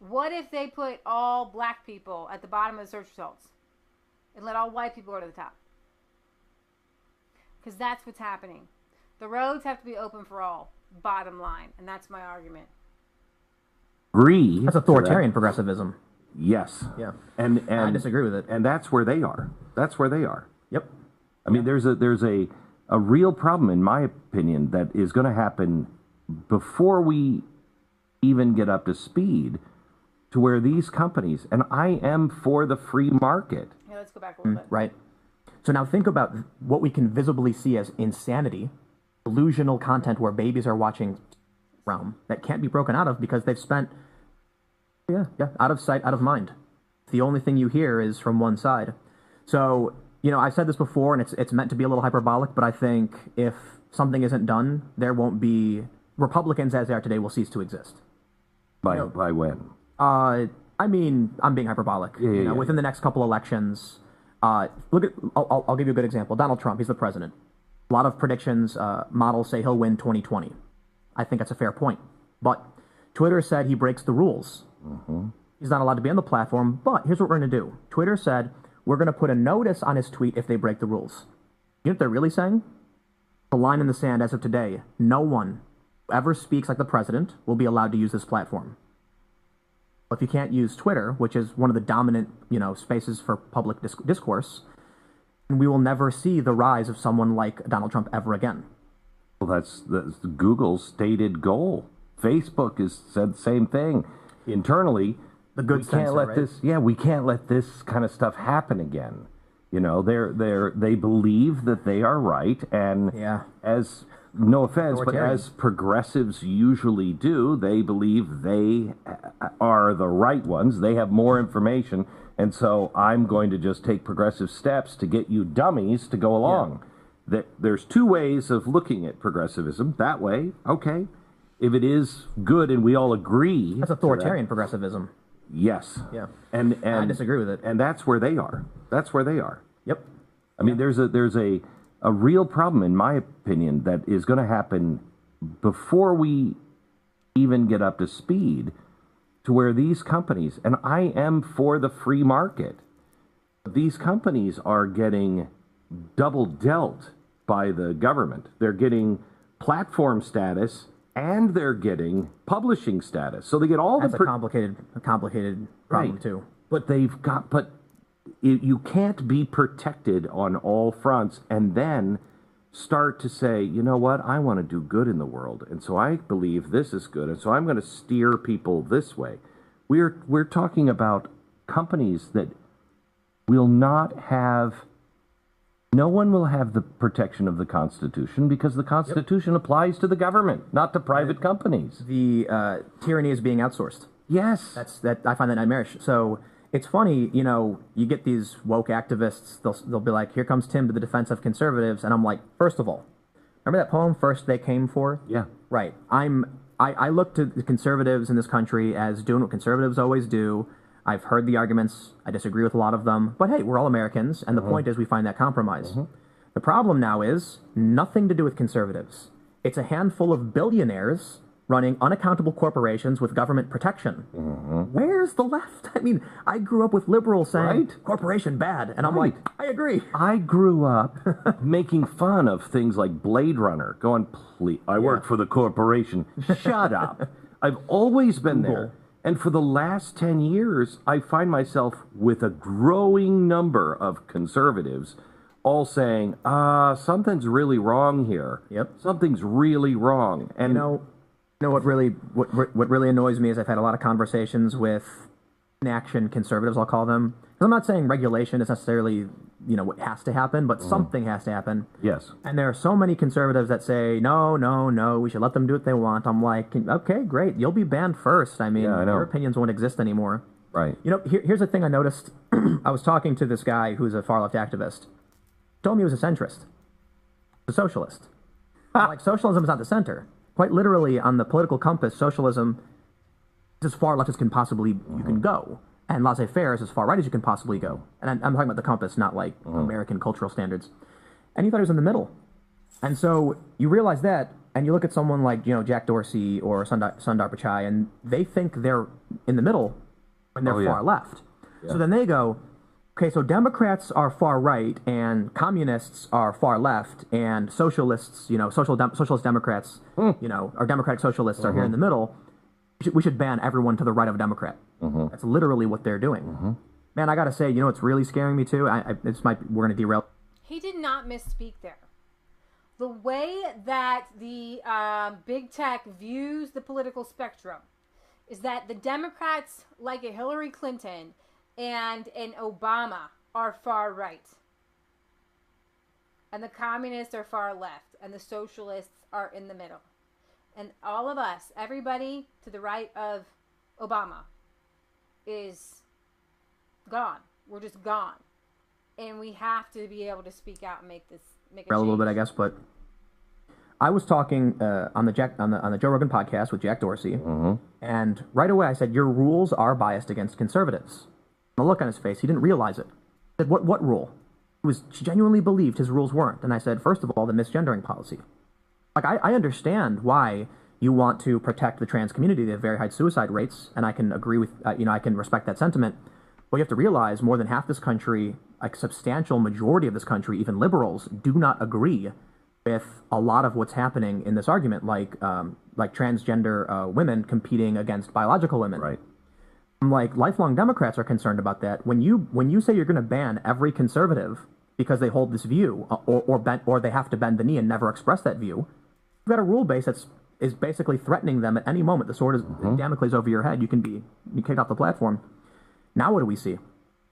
What if they put all black people at the bottom of the search results and let all white people go to the top? Because that's what's happening. The roads have to be open for all, bottom line. And that's my argument.
agree.
That's authoritarian progressivism.
Yes.
Yeah.
And
I disagree with it.
And that's where they are. That's where they are.
Yep.
I mean, there's a real problem, in my opinion, that is going to happen before we even get up to speed, to where these companies, and I am for the free market.
Yeah, let's go back a little bit.
Right. So now think about what we can visibly see as insanity, delusional content where babies are watching realm that can't be broken out of because they've spent, out of sight, out of mind. The only thing you hear is from one side. So, I've said this before, and it's meant to be a little hyperbolic, but I think if something isn't done, there won't be, Republicans as they are today will cease to exist.
By when?
I mean, I'm being hyperbolic. Within the next couple elections, look at, I'll give you a good example. Donald Trump, he's the president. A lot of predictions, models say he'll win 2020. I think that's a fair point. But Twitter said he breaks the rules.
Mm-hmm.
He's not allowed to be on the platform, but here's what we're going to do. Twitter said, we're going to put a notice on his tweet if they break the rules. You know what they're really saying? The line in the sand as of today, no one who ever speaks like the president will be allowed to use this platform. If you can't use Twitter, which is one of the dominant, spaces for public discourse, we will never see the rise of someone like Donald Trump ever again.
Well, that's Google's stated goal. Facebook has said the same thing. Internally,
the good
can't let this. Yeah, we can't let this kind of stuff happen again. They believe that they are right, and as no offense, but as progressives usually do, they believe they are the right ones. They have more information, and so I'm going to just take progressive steps to get you dummies to go along. There's two ways of looking at progressivism. That way, okay. If it is good and we all agree,
that's authoritarian progressivism.
Yes.
Yeah.
And
I disagree with it.
And that's where they are. That's where they are.
Yep.
I mean, there's a real problem, in my opinion, that is going to happen before we even get up to speed, to where these companies, and I am for the free market, these companies are getting double dealt by the government. They're getting platform status and they're getting publishing status. So they get all
That's a complicated problem too.
But you can't be protected on all fronts and then start to say, you know what, I want to do good in the world, and so I believe this is good, and so I'm going to steer people this way. We're talking about companies that will not have, no one will have the protection of the Constitution, because the Constitution applies to the government, not to private companies.
The tyranny is being outsourced.
Yes.
I find that nightmarish. So it's funny, you get these woke activists, they'll be like, here comes Tim to the defense of conservatives, and I'm like, first of all, remember that poem, First They Came For?
Yeah.
Right. I look to the conservatives in this country as doing what conservatives always do. I've heard the arguments. I disagree with a lot of them. But hey, we're all Americans, and the point is we find that compromise. The problem now is nothing to do with conservatives. It's a handful of billionaires running unaccountable corporations with government protection. Where's the left? I mean, I grew up with liberals saying, corporation bad, and I'm like, I agree.
I grew up making fun of things like Blade Runner, going, please, I work for the corporation. Shut up. I've always been there. And for the last 10 years, I find myself with a growing number of conservatives all saying, something's really wrong here.
Yep.
Something's really wrong. And
what really annoys me is I've had a lot of conversations with in-action conservatives, I'll call them. I'm not saying regulation is necessarily, what has to happen, but something has to happen.
Yes.
And there are so many conservatives that say, no, we should let them do what they want. I'm like, okay, great. You'll be banned first. I mean, your opinions won't exist anymore.
Right.
Here's the thing I noticed. I was talking to this guy who's a far-left activist. He told me he was a centrist. A socialist. I'm like, socialism is not the center. Quite literally, on the political compass, socialism is as far left as you can go. And laissez-faire is as far right as you can possibly go. And I'm talking about the compass, not like American cultural standards. And he thought he was in the middle. And so you realize that, and you look at someone like, Jack Dorsey or Sundar Pichai, and they think they're in the middle when they're far left. Yeah. So then they go, okay, so Democrats are far right, and communists are far left, and socialists, socialist Democrats, or democratic socialists are here in the middle. We should ban everyone to the right of a Democrat. That's literally what they're doing. Man, I gotta say, you know what's really scaring me too? We're gonna derail.
He did not misspeak there. The way that the big tech views the political spectrum is that the Democrats, like a Hillary Clinton and an Obama, are far right. And the communists are far left. And the socialists are in the middle. And all of us, everybody to the right of Obama, is gone. We're just gone. And we have to be able to speak out and make a change.
A little bit, I guess, but I was talking on the Joe Rogan podcast with Jack Dorsey, and right away I said, your rules are biased against conservatives. The look on his face, he didn't realize it. I said, what rule? He genuinely believed his rules weren't. And I said, first of all, the misgendering policy. Like, I understand why you want to protect the trans community. They have very high suicide rates, and I can agree with, I can respect that sentiment. But you have to realize more than half this country, like substantial majority of this country, even liberals, do not agree with a lot of what's happening in this argument, like transgender women competing against biological women.
Right.
Like, lifelong Democrats are concerned about that. When you say you're going to ban every conservative because they hold this view, or they have to bend the knee and never express that view, you've got a rule base that is basically threatening them at any moment. The sword is Damocles over your head. You can be kicked off the platform. Now what do we see?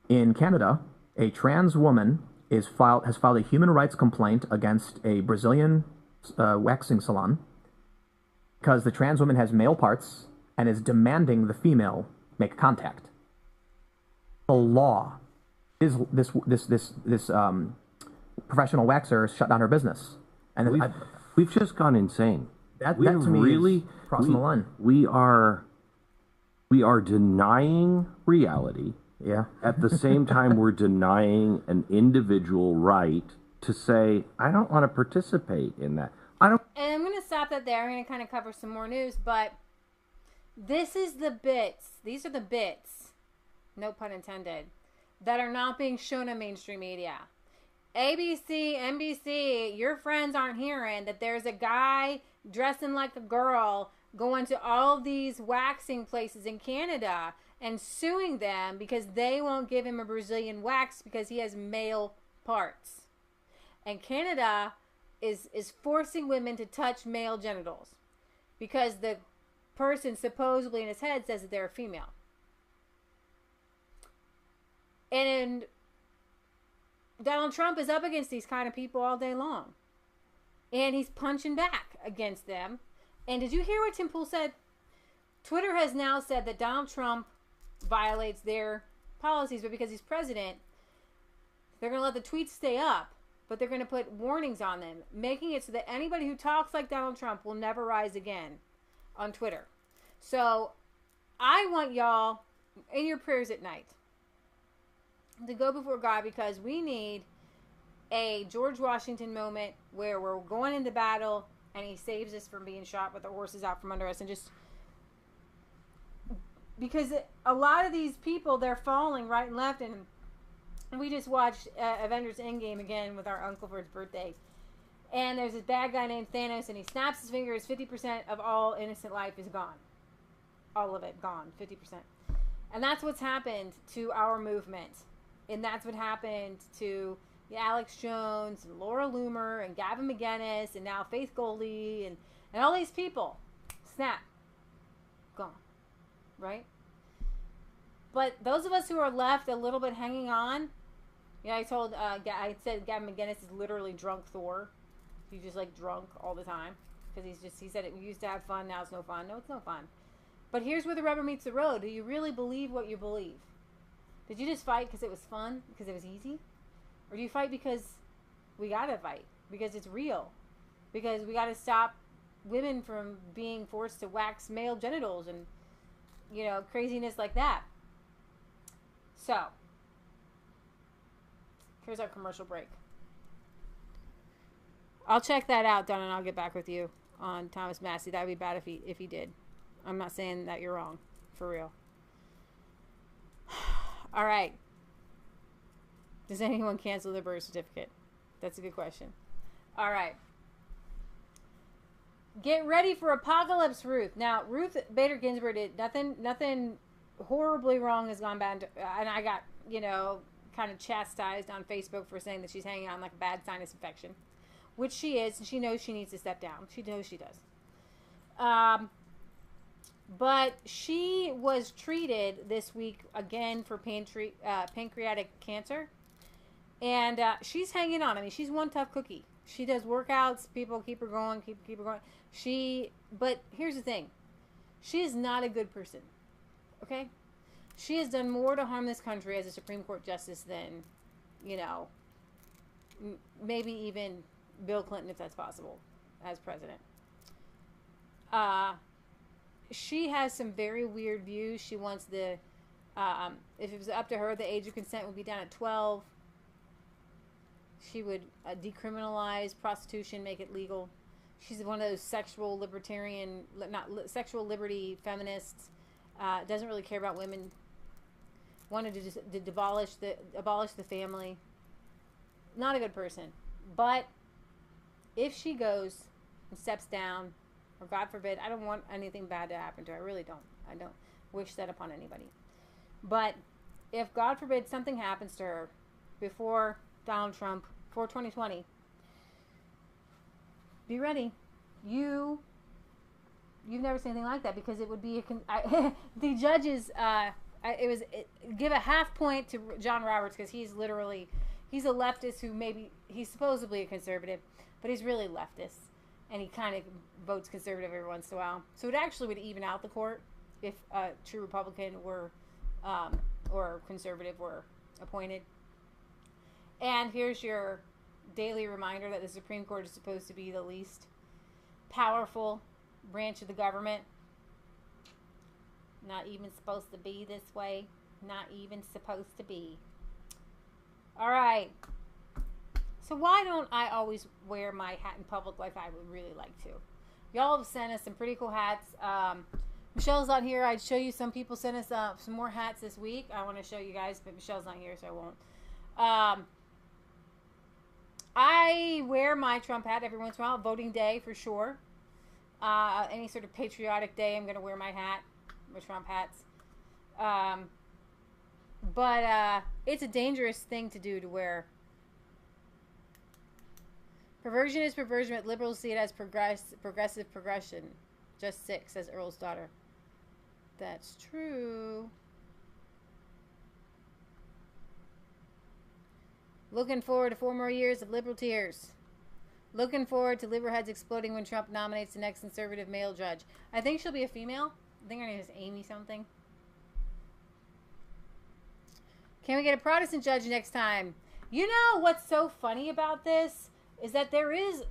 In Canada, a trans woman has filed a human rights complaint against a Brazilian waxing salon because the trans woman has male parts and is demanding the female make contact. The law is this professional waxer shut down her business, and
we've just gone insane.
That to me really is crossing the line.
We are denying reality.
Yeah.
At the same time, we're denying an individual right to say, I don't want to participate in that.
And I'm going to stop that there. I'm going to kind of cover some more news, but this is the bits. These are the bits, no pun intended, that are not being shown on mainstream media. ABC, NBC, your friends aren't hearing that there's a guy dressing like a girl going to all these waxing places in Canada and suing them because they won't give him a Brazilian wax because he has male parts. And Canada is forcing women to touch male genitals because the person supposedly in his head says that they're a female. And Donald Trump is up against these kind of people all day long. And he's punching back against them. And did you hear what Tim Pool said? Twitter has now said that Donald Trump violates their policies, but because he's president, they're going to let the tweets stay up, but they're going to put warnings on them, making it so that anybody who talks like Donald Trump will never rise again on Twitter. So I want y'all in your prayers at night to go before God, because we need a George Washington moment where we're going into battle and he saves us from being shot with the horses out from under us. And just because a lot of these people, they're falling right and left. And we just watched Avengers Endgame again with our uncle for his birthday. And there's this bad guy named Thanos, and he snaps his fingers. 50% of all innocent life is gone. All of it gone. 50%. And that's what's happened to our movement. And that's what happened to Alex Jones and Laura Loomer and Gavin McInnes and now Faith Goldie and all these people. Snap. Gone. Right? But those of us who are left a little bit hanging on, I said Gavin McInnes is literally drunk Thor. He's just like drunk all the time. Because he said we used to have fun, now it's no fun. No, it's no fun. But here's where the rubber meets the road. Do you really believe what you believe? Did you just fight because it was fun? Because it was easy? Or do you fight because we gotta fight? Because it's real? Because we gotta stop women from being forced to wax male genitals and, craziness like that. So, here's our commercial break. I'll check that out, Don, and I'll get back with you on Thomas Massey. That would be bad if he did. I'm not saying that you're wrong. For real. All right. Does anyone cancel their birth certificate? That's a good question. All right. Get ready for Apocalypse Ruth. Now, Ruth Bader Ginsburg did nothing horribly wrong has gone bad. And I got, kind of chastised on Facebook for saying that she's hanging on like a bad sinus infection, which she is. And she knows she needs to step down. She knows she does. But she was treated this week again for pancreatic cancer. And she's hanging on. I mean, she's one tough cookie. She does workouts. People keep her going, keep her going. But here's the thing. She is not a good person. Okay? She has done more to harm this country as a Supreme Court justice than, maybe even Bill Clinton, if that's possible, as president. She has some very weird views. She wants if it was up to her, the age of consent would be down at 12. She would decriminalize prostitution, make it legal. She's one of those sexual liberty feminists. Doesn't really care about women. Wanted to abolish the family. Not a good person. But if she goes and steps down, or God forbid, I don't want anything bad to happen to her. I really don't. I don't wish that upon anybody. But if God forbid something happens to her before Donald Trump, for 2020, be ready. You've never seen anything like that, because it would be the judges. Give a half point to John Roberts, because he's a leftist who he's supposedly a conservative, but he's really leftist, and he kind of votes conservative every once in a while. So it actually would even out the court if a true Republican were or conservative were appointed. And here's your daily reminder that the Supreme Court is supposed to be the least powerful branch of the government. Not even supposed to be this way. Not even supposed to be. All right. So why don't I always wear my hat in public like I would really like to? Y'all have sent us some pretty cool hats. Michelle's not here. I'd show you. Some people sent us some more hats this week. I want to show you guys, but Michelle's not here, so I won't. I wear my Trump hat every once in a while. Voting day, for sure. Any sort of patriotic day, I'm going to wear my hat, my Trump hats. But it's a dangerous thing to do, to wear. Perversion is perversion, but liberals see it as progressive progression. Just 6, says Earl's daughter. That's true. Looking forward to 4 more years of liberal tears. Looking forward to liberal heads exploding when Trump nominates the next conservative male judge. I think she'll be a female. I think her name is Amy something. Can we get a Protestant judge next time? You know what's so funny about this is that there is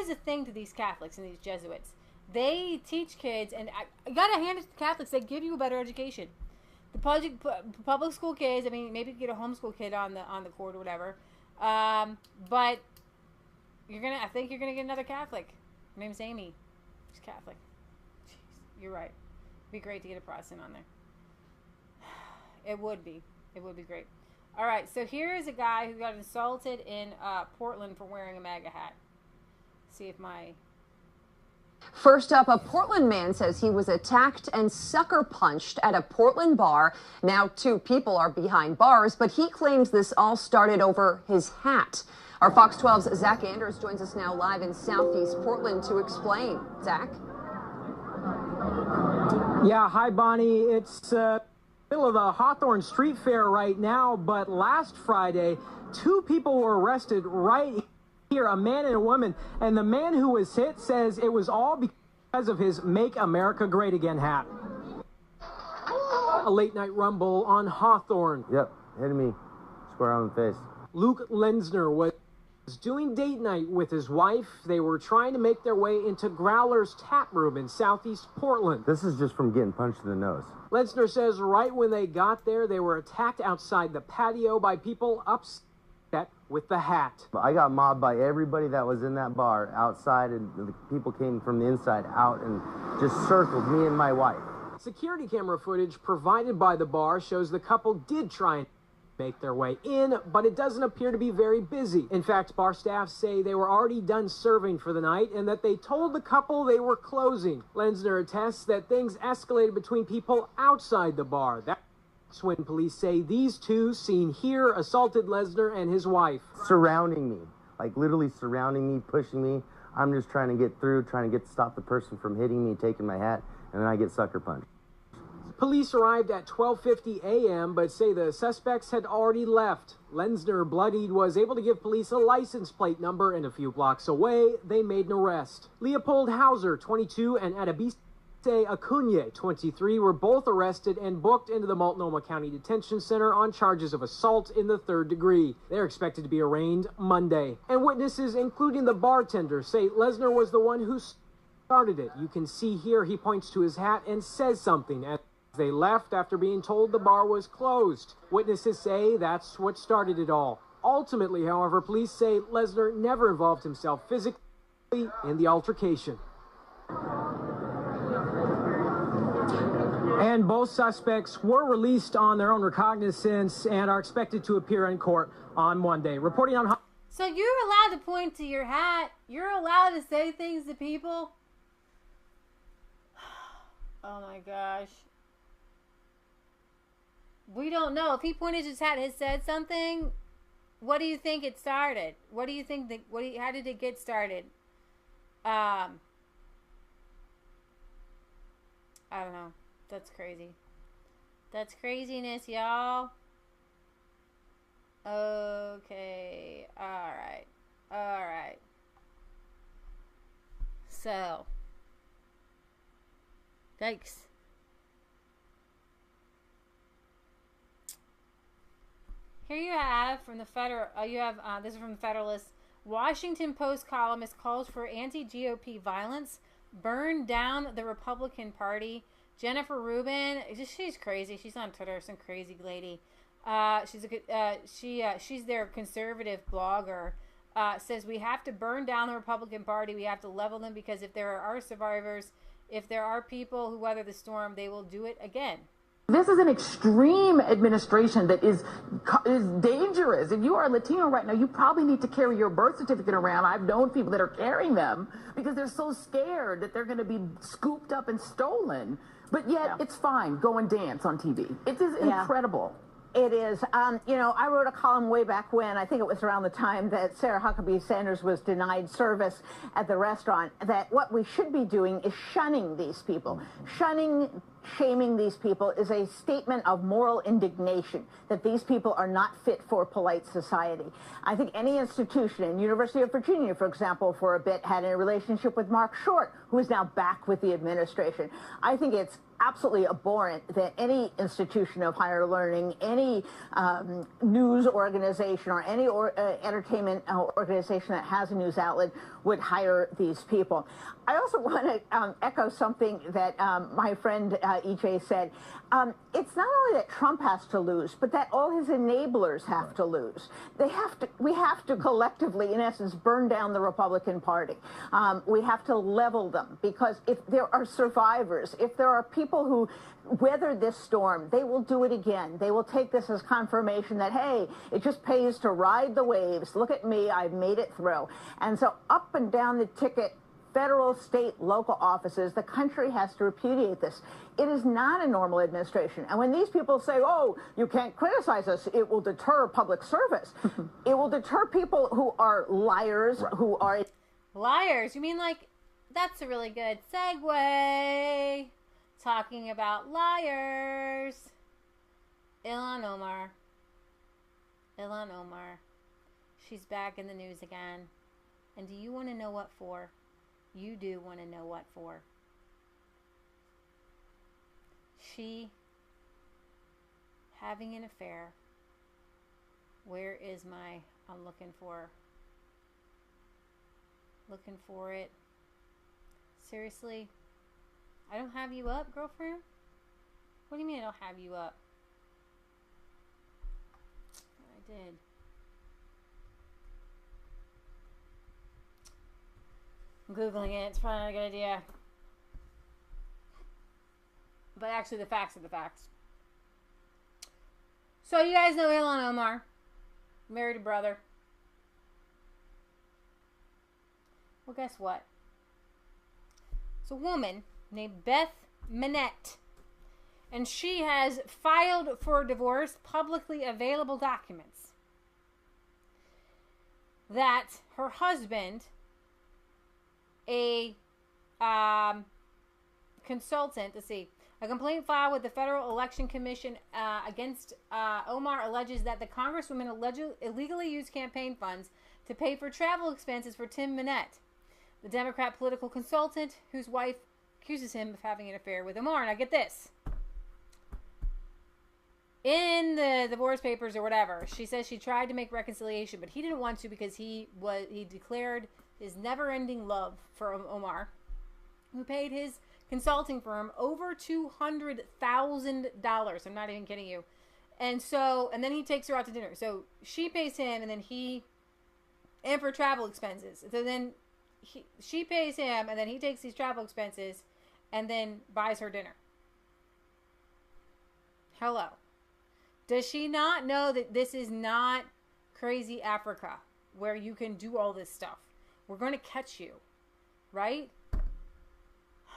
a thing to these Catholics and these Jesuits. They teach kids, and I gotta hand it to the Catholics. They give you a better education. The public school kids. I mean, maybe you get a homeschool kid on the court or whatever. But I think you're gonna get another Catholic. Her name's Amy. She's Catholic. Jeez, you're right. It'd be great to get a Protestant on there. It would be great. All right, so here is a guy who got assaulted in Portland for wearing a MAGA hat. See if my...
First up, a Portland man says he was attacked and sucker punched at a Portland bar. Now 2 people are behind bars, but he claims this all started over his hat. Our Fox 12's Zach Anders joins us now live in Southeast Portland to explain. Zach?
Yeah, hi, Bonnie. It's middle of the Hawthorne Street Fair right now, but last Friday, 2 people were arrested right here, a man and a woman, and the man who was hit says it was all because of his Make America Great Again hat. A late night rumble on Hawthorne.
Yep, hitting me square on the face.
Luke Lenzner was doing date night with his wife. They were trying to make their way into Growler's Tap Room in Southeast Portland.
This is just from getting punched in the nose.
Lenzner says right when they got there, they were attacked outside the patio by people upset with the hat.
I got mobbed by everybody that was in that bar outside, and the people came from the inside out and just circled me and my wife.
Security camera footage provided by the bar shows the couple did try and make their way in, but it doesn't appear to be very busy. In fact, bar staff say they were already done serving for the night and that they told the couple they were closing. Lenzner attests that things escalated between people outside the bar. That's when police say these two, seen here, assaulted Lenzner and his wife.
Surrounding me, like literally surrounding me, pushing me. I'm just trying to get through, trying to stop the person from hitting me, taking my hat, and then I get sucker punched.
Police arrived at 12:50 a.m., but say the suspects had already left. Lenzner, bloodied, was able to give police a license plate number, and a few blocks away, they made an arrest. Leopold Hauser, 22, and Adebise Acuna, 23, were both arrested and booked into the Multnomah County Detention Center on charges of assault in the 3rd degree. They're expected to be arraigned Monday. And witnesses, including the bartender, say Lenzner was the one who started it. You can see here he points to his hat and says something as they left after being told the bar was closed. Witnesses say that's what started it all. Ultimately, however, police say Lenzner never involved himself physically in the altercation. And both suspects were released on their own recognizance and are expected to appear in court on Monday. Reporting on...
So you're allowed to point to your hat? You're allowed to say things to people? Oh my gosh. We don't know. If he pointed his hat and said something, what do you think it started? What do you think how did it get started? I don't know. That's crazy. That's craziness, y'all. Okay. Alright. Alright. So. Thanks. Here you have from the this is from the Federalist. Washington Post columnist calls for anti-GOP violence. Burn down the Republican Party. Jennifer Rubin, she's crazy. She's on Twitter, some crazy lady. She's their conservative blogger. Says we have to burn down the Republican Party. We have to level them because if there are survivors, if there are people who weather the storm, they will do it again.
This is an extreme administration that is dangerous. If you are Latino right now, you probably need to carry your birth certificate around. I've known people that are carrying them because they're so scared that they're going to be scooped up and stolen. But yet, it's fine. Go and dance on TV. It is incredible.
It is. You know, I wrote a column way back when, I think it was around the time that Sarah Huckabee Sanders was denied service at the restaurant, that what we should be doing is shunning these people. Shaming these people is a statement of moral indignation that these people are not fit for polite society. I think any institution, and University of Virginia, for example, for a bit had a relationship with Mark Short, who is now back with the administration. I think it's absolutely abhorrent that any institution of higher learning, any news organization or any entertainment organization that has a news outlet would hire these people. I also want to echo something that my friend EJ said. It's not only that Trump has to lose, but that all his enablers have to lose. We have to collectively, in essence, burn down the Republican Party. We have to level them, because if there are survivors, if there are people who weather this storm, they will do it again. They will take this as confirmation that, hey, it just pays to ride the waves. Look at me, I've made it through. And so up and down the ticket, federal, state, local offices, the country has to repudiate this. It is not a normal administration. And when these people say, oh, you can't criticize us, it will deter public service. It will deter people who are liars, who are...
Liars? You mean like, that's a really good segue. Talking about liars. Ilhan Omar. She's back in the news again. And do you want to know what for? You do want to know what for. She having an affair. Where is I'm looking for it. Seriously? I don't have you up, girlfriend? What do you mean I don't have you up? I did. I'm Googling it. It's probably not a good idea. But actually, the facts are the facts. So you guys know Ilhan Omar, married a brother. Well, guess what? It's a woman named Beth Mynett, and she has filed for divorce publicly available documents that her husband, a consultant, let's see, a complaint filed with the Federal Election Commission against Omar alleges that the congresswoman illegally used campaign funds to pay for travel expenses for Tim Mynett, the Democrat political consultant whose wife accuses him of having an affair with Omar. Now get this. In the divorce papers or whatever, she says she tried to make reconciliation, but he didn't want to because he declared his never-ending love for Omar, who paid his consulting firm over $200,000. I'm not even kidding you. And then he takes her out to dinner. So she pays him, and for travel expenses. So then she pays him, and then he takes these travel expenses, and then buys her dinner. Hello. Does she not know that this is not crazy Africa, where you can do all this stuff? We're going to catch you, right?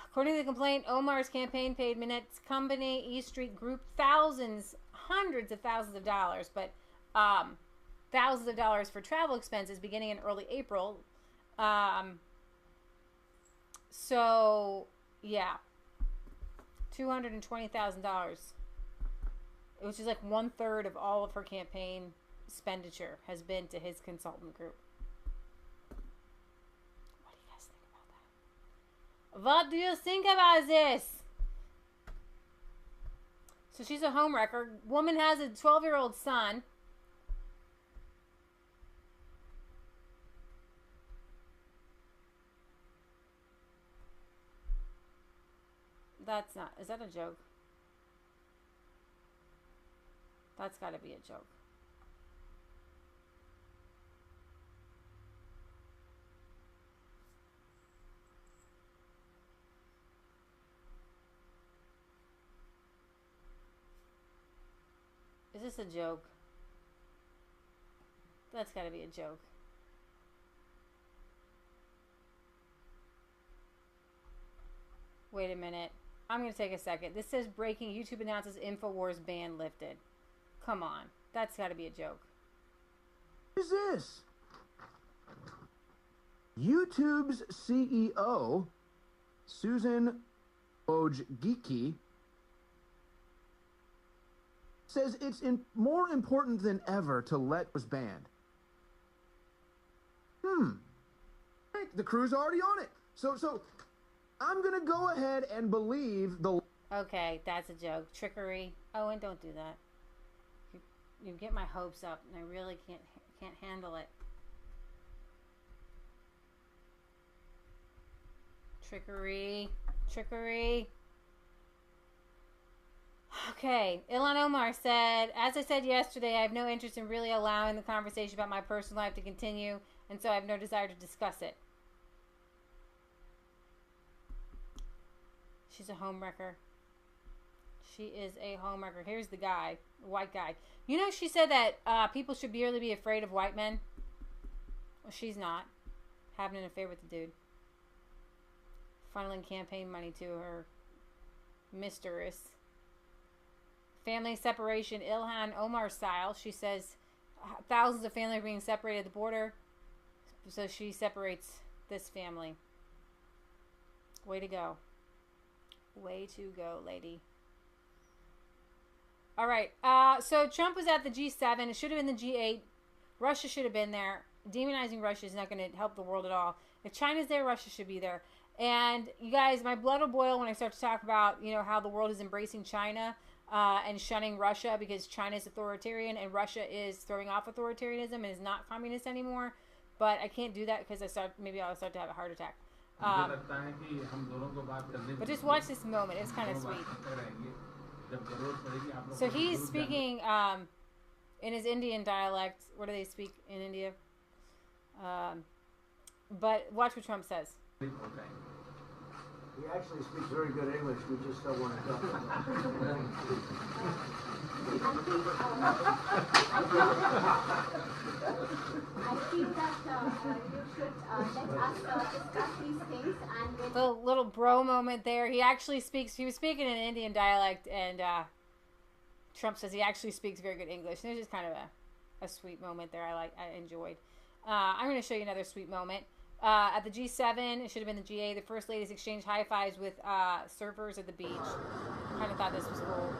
According to the complaint, Omar's campaign paid Minett's company, East Street Group, hundreds of thousands of dollars, but thousands of dollars for travel expenses beginning in early April. So, yeah, $220,000, which is like 1/3 of all of her campaign expenditure has been to his consultant group. What do you think about this? So she's a homewrecker. Woman has a 12-year-old son. Is that a joke? That's got to be a joke. Is this a joke? That's got to be a joke. Wait a minute. I'm going to take a second. This says breaking. YouTube announces InfoWars ban lifted. Come on. That's got to be a joke.
What is this? YouTube's CEO, Susan Wojcicki, says it's more important than ever to let was banned. The crew's already on it. So I'm going to go ahead and believe the...
Okay, that's a joke. Trickery. Oh, and don't do that. You get my hopes up, and I really can't handle it. Trickery. Okay, Ilhan Omar said, as I said yesterday, I have no interest in really allowing the conversation about my personal life to continue, and so I have no desire to discuss it. She's a homewrecker. She is a homewrecker. Here's the guy, the white guy. You know, she said that people should barely be afraid of white men. Well, she's not. Having an affair with the dude. Funneling campaign money to her mistress. Family separation, Ilhan Omar style. She says thousands of families are being separated at the border. So she separates this family. Way to go. Way to go, lady. All right. So Trump was at the G7. It should have been the G8. Russia should have been there. Demonizing Russia is not going to help the world at all. If China's there, Russia should be there. And you guys, my blood will boil when I start to talk about, how the world is embracing China and shunning Russia because China is authoritarian and Russia is throwing off authoritarianism and is not communist anymore. But I can't do that because maybe I'll start to have a heart attack. But just watch this moment. It's kind of sweet. So he's speaking in his Indian dialect. What do they speak in India? But watch what Trump says.
He actually speaks very good English. We just don't want to talk about it.
I feel that you should let us discuss these things and
The little bro moment there. He actually speaks. He was speaking in Indian dialect, and Trump says he actually speaks very good English. And it was just kind of a sweet moment there. I enjoyed. I'm going to show you another sweet moment. At the G7, it should have been the G8, the first ladies exchanged high fives with surfers at the beach. Kind of thought this was cool.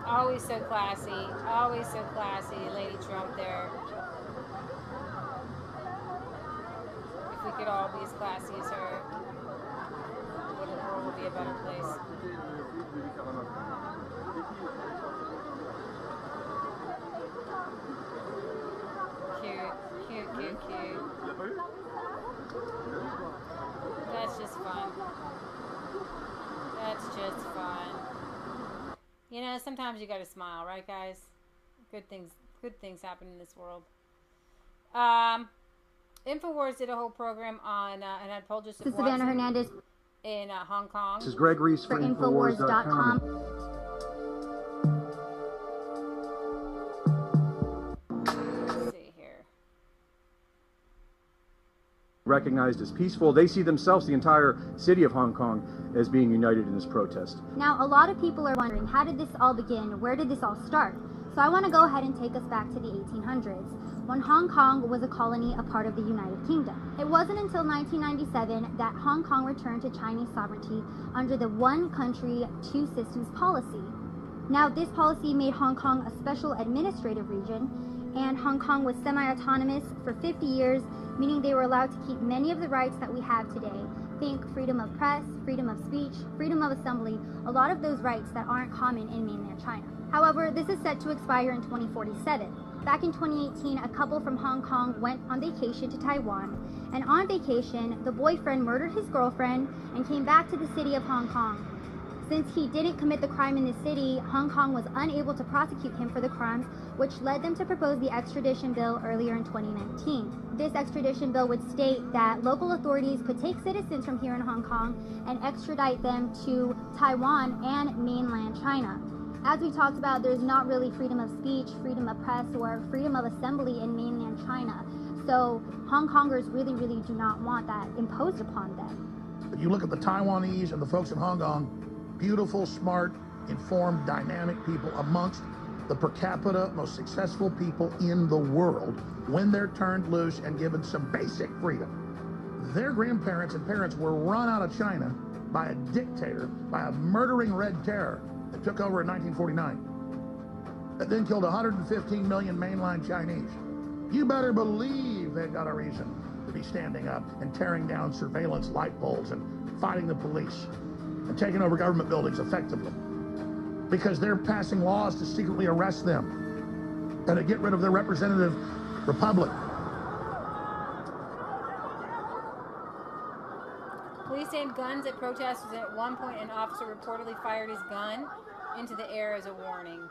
Always so classy. Always so classy, Lady Trump there. If we could all be as classy as her, the world would be a better place. Cute. That's just fun. That's just fun. You know, sometimes you gotta smile, right, guys? Good things happen in this world. InfoWars did a whole program on and had Paul Joseph Watson
Savannah Hernandez
in Hong Kong.
This is Greg Reese for InfoWars.com.
Recognized as peaceful. They see themselves, the entire city of Hong Kong, as being united in this protest.
Now, a lot of people are wondering, how did this all begin? Where did this all start? So I want to go ahead and take us back to the 1800s, when Hong Kong was a colony, a part of the United Kingdom. It wasn't until 1997 that Hong Kong returned to Chinese sovereignty under the one country, two systems policy. Now, this policy made Hong Kong a special administrative region, and Hong Kong was semi-autonomous for 50 years, meaning they were allowed to keep many of the rights that we have today. Think freedom of press, freedom of speech, freedom of assembly, a lot of those rights that aren't common in mainland China. However, this is set to expire in 2047. Back in 2018, a couple from Hong Kong went on vacation to Taiwan, and on vacation, the boyfriend murdered his girlfriend and came back to the city of Hong Kong. Since he didn't commit the crime in the city, Hong Kong was unable to prosecute him for the crimes, which led them to propose the extradition bill earlier in 2019. This extradition bill would state that local authorities could take citizens from here in Hong Kong and extradite them to Taiwan and mainland China. As we talked about, there's not really freedom of speech, freedom of press, or freedom of assembly in mainland China. So Hong Kongers really, really do not want that imposed upon them.
You look at the Taiwanese and the folks in Hong Kong, beautiful, smart, informed, dynamic people amongst the per capita most successful people in the world. When they're turned loose and given some basic freedom, their grandparents and parents were run out of China by a dictator, by a murdering Red Terror that took over in 1949, that then killed 115 million mainline Chinese. You better believe they've got a reason to be standing up and tearing down surveillance light poles and fighting the police and taking over government buildings effectively, because they're passing laws to secretly arrest them and to get rid of their representative republic.
Police aimed guns at protesters, and at one point an officer reportedly fired his gun into the air as a warning.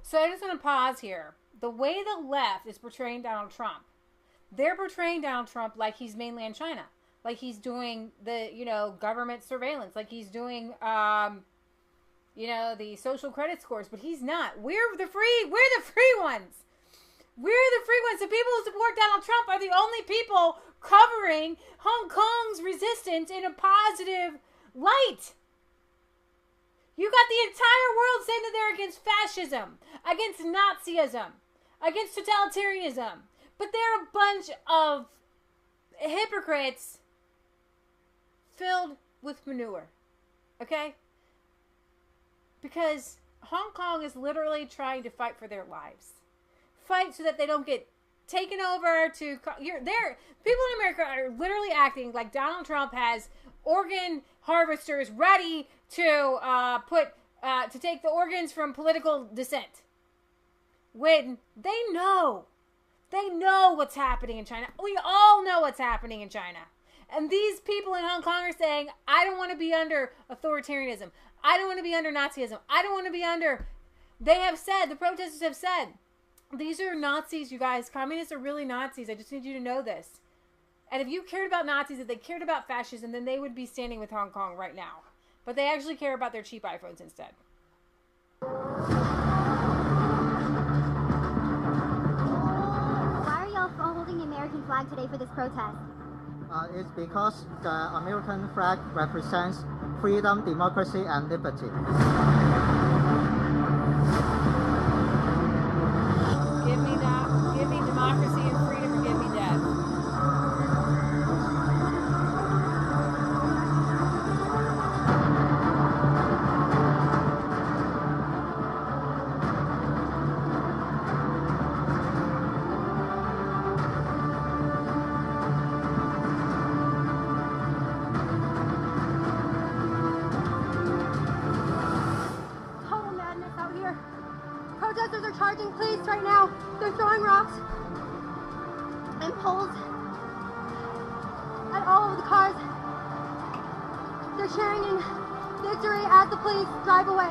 So I just want to pause here. The way the left is portraying Donald Trump, they're portraying Donald Trump like he's mainland China, like he's doing the, government surveillance, like he's doing, the social credit scores, but he's not. We're the free ones. We're the free ones. The people who support Donald Trump are the only people covering Hong Kong's resistance in a positive light. You got the entire world saying that they're against fascism, against Nazism, against totalitarianism. But they're a bunch of hypocrites filled with manure. Okay? Because Hong Kong is literally trying to fight for their lives. Fight so that they don't get taken over to... People in America are literally acting like Donald Trump has organ harvesters ready to put to take the organs from political dissent. When they know what's happening in China. We all know what's happening in China. And these people in Hong Kong are saying, I don't want to be under authoritarianism. I don't want to be under Nazism. I don't want to be under... They have said, the protesters have said, these are Nazis, you guys. Communists are really Nazis. I just need you to know this. And if you cared about Nazis, if they cared about fascism, then they would be standing with Hong Kong right now. But they actually care about their cheap iPhones instead.
Why are y'all holding the American flag today for this protest?
It's because the American flag represents freedom, democracy, and liberty.
Give me democracy and freedom, or give me death.
Total madness out here. Protesters are charging police right now. They're throwing rocks and poles at all of the cars. They're cheering in victory as the police drive away.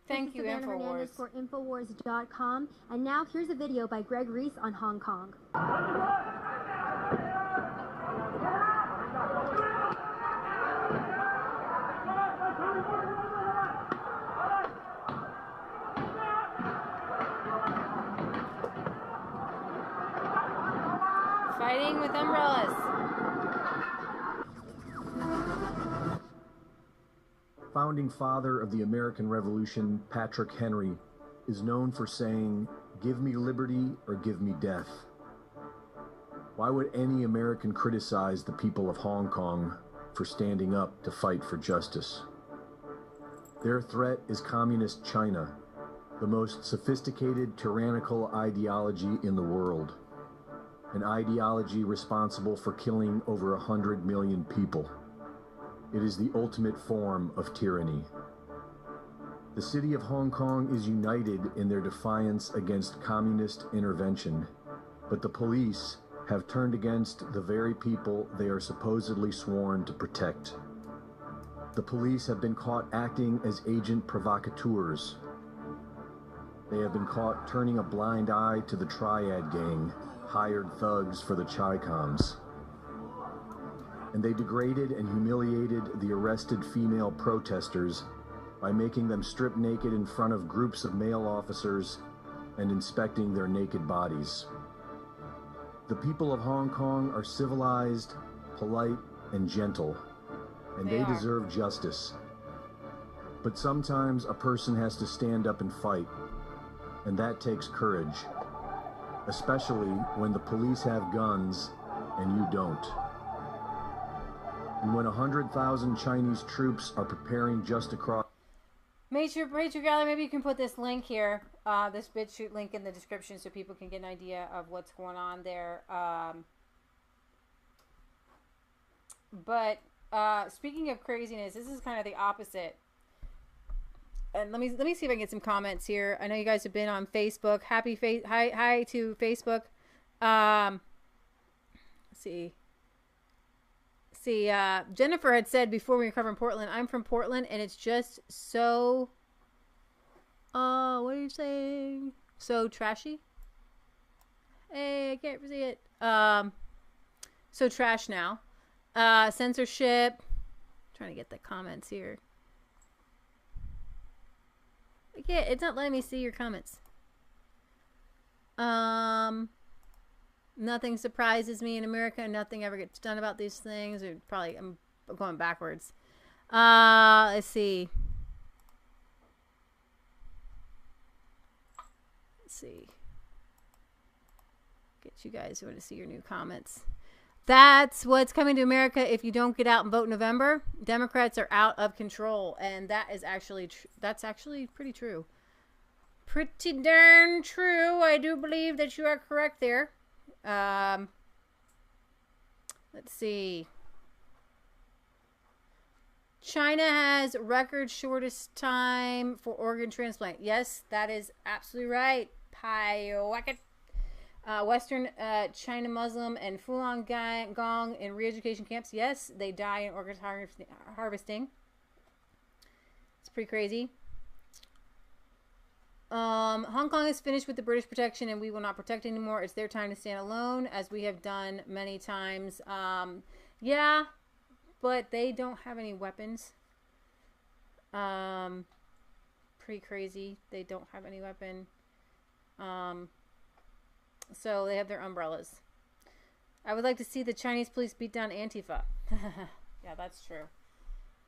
Thank you,
Savannah
InfoWars.
Hernandez for Infowars.com. And now here's a video by Greg Reese on Hong Kong.
Fighting with umbrellas.
Founding father of the American Revolution, Patrick Henry, is known for saying, "Give me liberty or give me death." Why would any American criticize the people of Hong Kong for standing up to fight for justice? Their threat is Communist China, the most sophisticated tyrannical ideology in the world, an ideology responsible for killing over 100 million people. It is the ultimate form of tyranny. The city of Hong Kong is united in their defiance against communist intervention, but the police have turned against the very people they are supposedly sworn to protect. The police have been caught acting as agent provocateurs. They have been caught turning a blind eye to the Triad Gang, hired thugs for the CHICOMS. And they degraded and humiliated the arrested female protesters by making them strip naked in front of groups of male officers and inspecting their naked bodies. The people of Hong Kong are civilized, polite, and gentle, and they deserve justice. But sometimes a person has to stand up and fight, and that takes courage, especially when the police have guns and you don't. And when 100,000 Chinese troops are preparing just across...
Rachel Gallery, maybe you can put this link here, this Bitchute link in the description so people can get an idea of what's going on there. But speaking of craziness, this is kind of the opposite. And let me see if I can get some comments here. I know you guys have been on Facebook. Hi to Facebook. Let's see. Jennifer had said before we were covering Portland, I'm from Portland, and it's just so, what are you saying? So trashy? Hey, I can't see it. So trash now. Censorship. I'm trying to get the comments here. I can't, it's not letting me see your comments. Nothing surprises me in America. Nothing ever gets done about these things. Or probably, I'm going backwards. Let's see. Get you guys who want to see your new comments. That's what's coming to America if you don't get out and vote in November. Democrats are out of control, and that is actually that's actually pretty true. Pretty darn true. I do believe that you are correct there. Let's see. China has record shortest time for organ transplant. Yes, that is absolutely right. Western China Muslim and Falun Gong in re-education camps. Yes, they die in organ harvesting. It's pretty crazy. Hong Kong is finished with the British protection and we will not protect anymore. It's their time to stand alone, as we have done many times. Yeah, but they don't have any weapons. Pretty crazy. They don't have any weapon. So they have their umbrellas. I would like to see the Chinese police beat down Antifa. Yeah, that's true.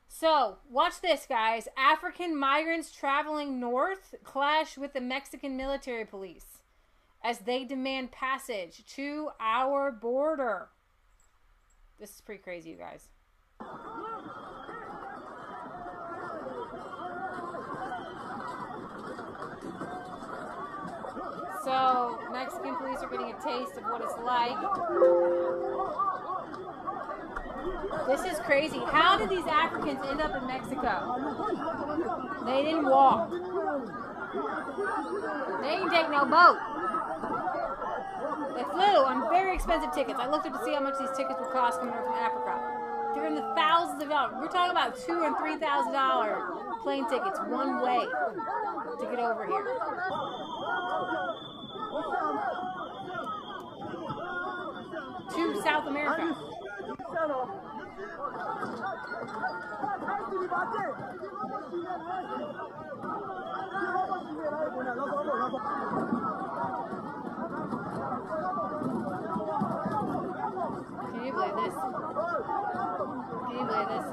So, watch this, guys. African migrants traveling north clash with the Mexican military police as they demand passage to our border. This is pretty crazy, you guys. So, Mexican police are getting a taste of what it's like. This is crazy. How did these Africans end up in Mexico? They didn't walk. They didn't take no boat. They flew on very expensive tickets. I looked up to see how much these tickets would cost coming over from Africa. They're in the thousands of dollars. We're talking about $2,000 and $3,000 plane tickets one way to get over here. To South America. Can you believe this? Can you believe this?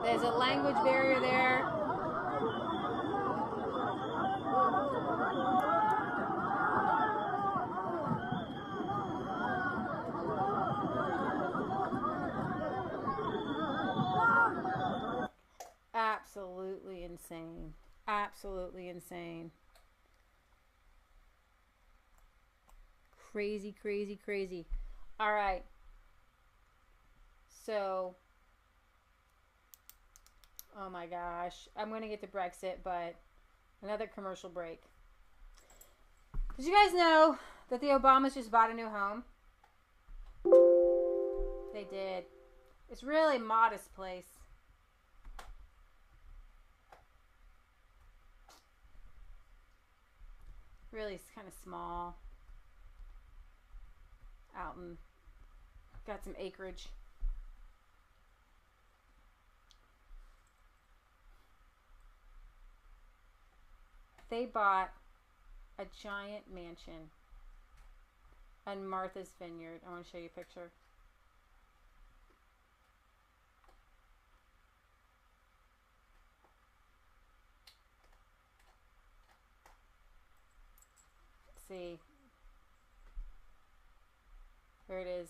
There's a language barrier there. Absolutely insane. Absolutely insane. Crazy, crazy, crazy. All right. So, oh my gosh. I'm going to get to Brexit, but another commercial break. Did you guys know that the Obamas just bought a new home? They did. It's really a modest place. Really kind of small. Out and got some acreage. They bought a giant mansion on Martha's Vineyard. I want to show you a picture. See, there it is.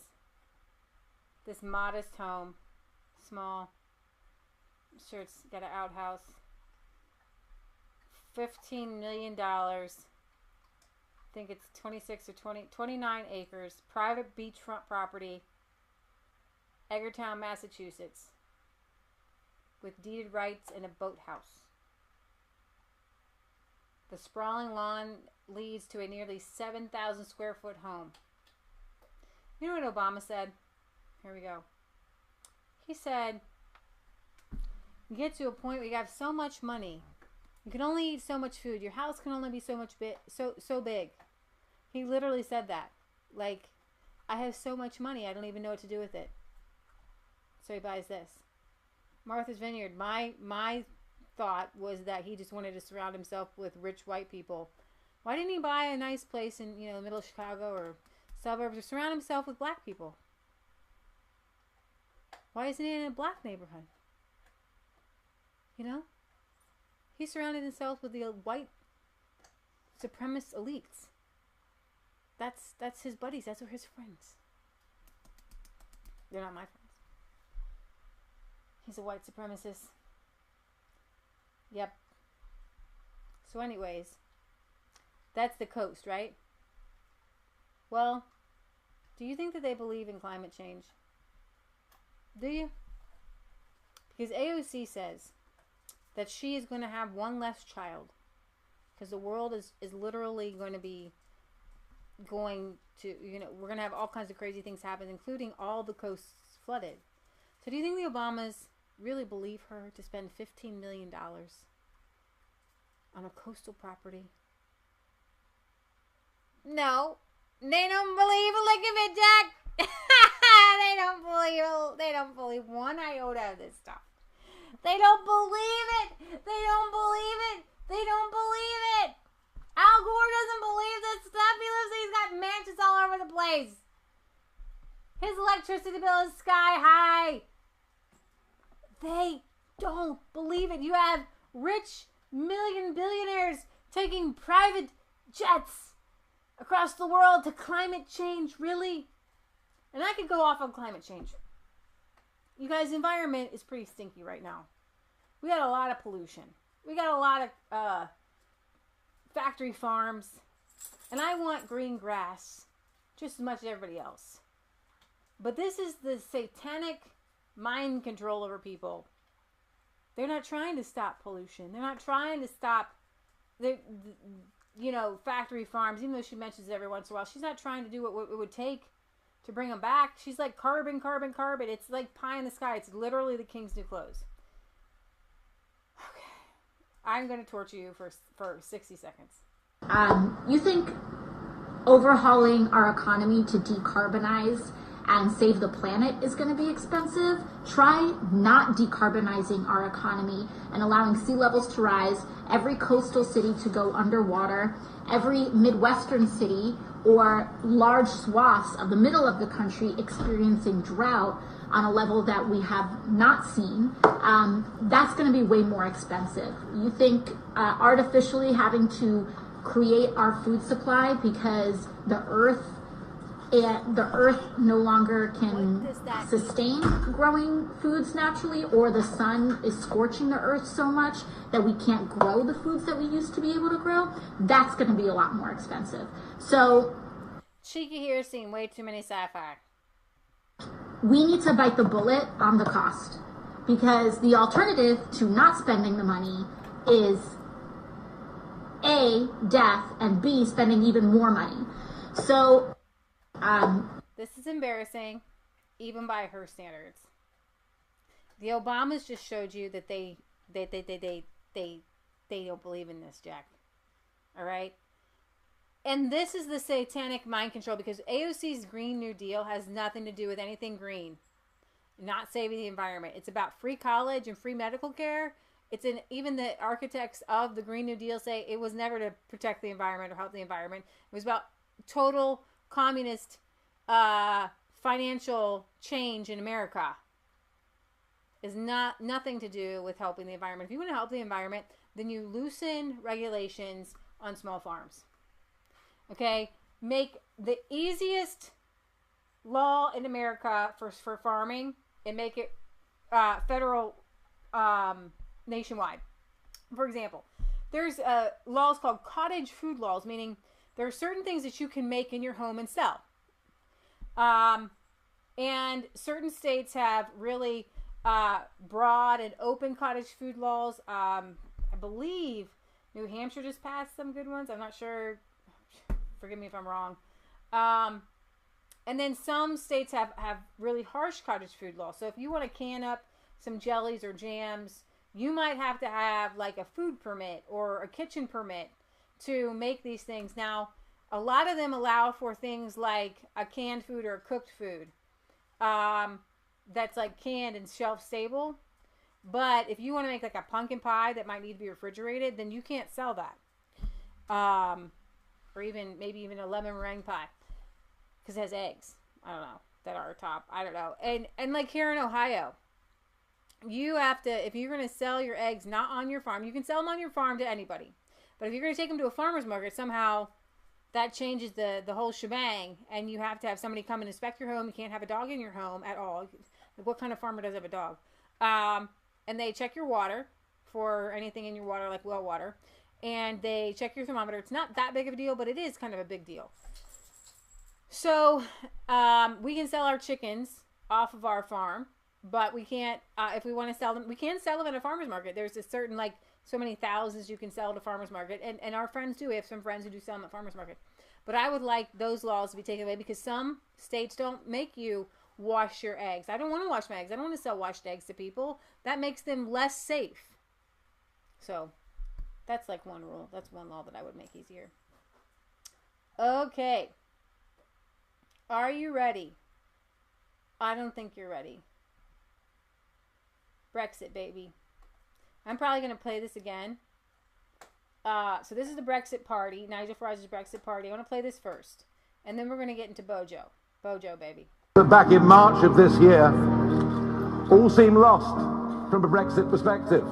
This modest home, small. I'm sure it's got an outhouse. $15 million. I think it's 26 or 29 acres. Private beachfront property. Edgartown, Massachusetts. With deeded rights and a boathouse. The sprawling lawn leads to a nearly 7,000 square foot home. You know what Obama said? Here we go. He said, you get to a point where you have so much money. You can only eat so much food. Your house can only be so much so big. He literally said that. Like, I have so much money, I don't even know what to do with it. So he buys this. Martha's Vineyard. My thought was that he just wanted to surround himself with rich white people. Why didn't he buy a nice place in, the middle of Chicago or suburbs, or surround himself with black people? Why isn't he in a black neighborhood? He surrounded himself with the white supremacist elites. That's his buddies. That's his friends. They're not my friends. He's a white supremacist. Yep. So anyways, that's the coast, right? Well, do you think that they believe in climate change? Do you? Because AOC says that she is going to have one less child. Because the world is literally going to be going to, we're going to have all kinds of crazy things happen, including all the coasts flooded. So do you think the Obamas really believe her to spend $15 million on a coastal property? No. They don't believe a lick of it, Jack. They don't believe one iota of this stuff. They don't believe it. They don't believe it. They don't believe it. Al Gore doesn't believe this stuff. He's got mansions all over the place. His electricity bill is sky high. They don't believe it. You have rich billionaires taking private jets across the world to climate change, really? And I could go off on climate change. You guys, the environment is pretty stinky right now. We got a lot of pollution. We got a lot of factory farms. And I want green grass just as much as everybody else. But this is the satanic mind control over people. They're not trying to stop pollution. They're not trying to stop the factory farms, even though she mentions it every once in a while. She's not trying to do what it would take to bring them back. She's like carbon. It's like pie in the sky. It's literally the king's new clothes. Okay. I'm going to torture you for 60 seconds.
You think overhauling our economy to decarbonize and save the planet is going to be expensive? Try not decarbonizing our economy and allowing sea levels to rise, every coastal city to go underwater, every Midwestern city or large swaths of the middle of the country experiencing drought on a level that we have not seen. That's going to be way more expensive. You think artificially having to create our food supply because the earth no longer can sustain growing foods naturally, or the sun is scorching the earth so much that we can't grow the foods that we used to be able to grow, that's going to be a lot more expensive. So
Cheeky here has seen way too many sci-fi.
We need to bite the bullet on the cost, because the alternative to not spending the money is A, death, and B, spending even more money. So
this is embarrassing, even by her standards. The Obamas just showed you that they don't believe in this, Jack. All right? And this is the satanic mind control, because AOC's Green New Deal has nothing to do with anything green. Not saving the environment. It's about free college and free medical care. Even the architects of the Green New Deal say it was never to protect the environment or help the environment. It was about total communist financial change in America. Is nothing to do with helping the environment. If you want to help the environment, then you loosen regulations on small farms. Okay? Make the easiest law in America for farming and make it federal nationwide. For example, there's laws called cottage food laws, meaning there are certain things that you can make in your home and sell. And certain states have really broad and open cottage food laws. I believe New Hampshire just passed some good ones. I'm not sure. Forgive me if I'm wrong. And then some states have really harsh cottage food laws. So if you want to can up some jellies or jams, you might have to have like a food permit or a kitchen permit to make these things. Now, a lot of them allow for things like a canned food or a cooked food that's like canned and shelf stable. But if you want to make like a pumpkin pie that might need to be refrigerated, then you can't sell that. Or maybe even a lemon meringue pie, because it has eggs. I don't know, that are top. I don't know. And like here in Ohio, you have to, if you're going to sell your eggs not on your farm, you can sell them on your farm to anybody. But if you're going to take them to a farmer's market, somehow that changes the whole shebang, and you have to have somebody come and inspect your home. You can't have a dog in your home at all. Like, what kind of farmer does have a dog? And they check your water for anything in your water, like well water. and they check your thermometer. It's not that big of a deal, but it is kind of a big deal. So we can sell our chickens off of our farm, but we can't, if we want to sell them, we can sell them at a farmer's market. There's a certain, like, so many thousands you can sell at a farmer's market, and our friends do. We have some friends who do sell them at farmer's market. But I would like those laws to be taken away because some states don't make you wash your eggs. I don't want to wash my eggs. I don't want to sell washed eggs to people. That makes them less safe. So that's like one rule. That's one law that I would make easier. Okay. Are you ready? I don't think you're ready. Brexit, baby. I'm probably going to play this again. So this is the Brexit party, Nigel Farage's Brexit party. I want to play this first. And then we're going to get into Bojo. Bojo, baby.
Back in March of this year, all seemed lost from a Brexit perspective.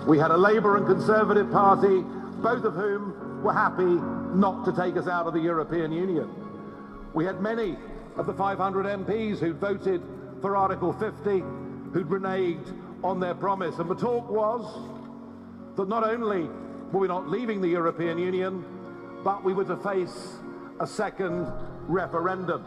We had a Labour and Conservative party, both of whom were happy not to take us out of the European Union. We had many of the 500 MPs who'd voted for Article 50, who'd reneged on their promise. And the talk was that not only were we not leaving the European Union, but we were to face a second referendum.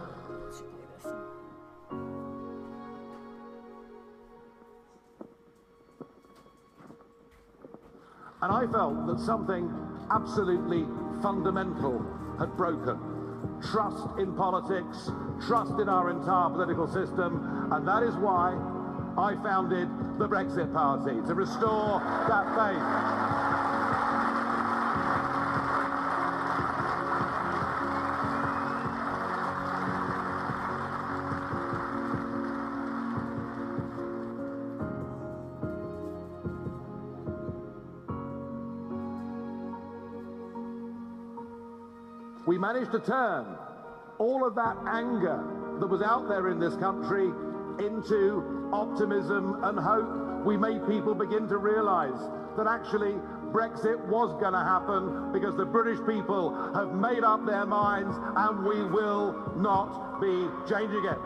And I felt that something absolutely fundamental had broken. Trust in politics, trust in our entire political system, and that is why I founded the Brexit Party, to restore that faith. We managed to turn all of that anger that was out there in this country into optimism and hope. We made people begin to realise that actually Brexit was going to happen because the British people have made up their minds and we will not be changing it.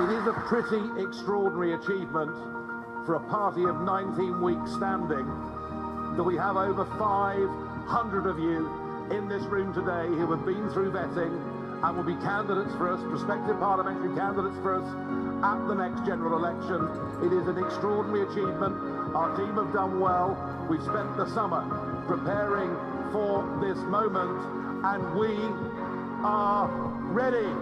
It is a pretty extraordinary achievement for a party of 19 weeks standing that we have over 500 of you in this room today who have been through vetting and will be candidates for us, prospective parliamentary candidates for us at the next general election. It is an extraordinary achievement. Our team have done well. We've spent the summer preparing for this moment and we are ready.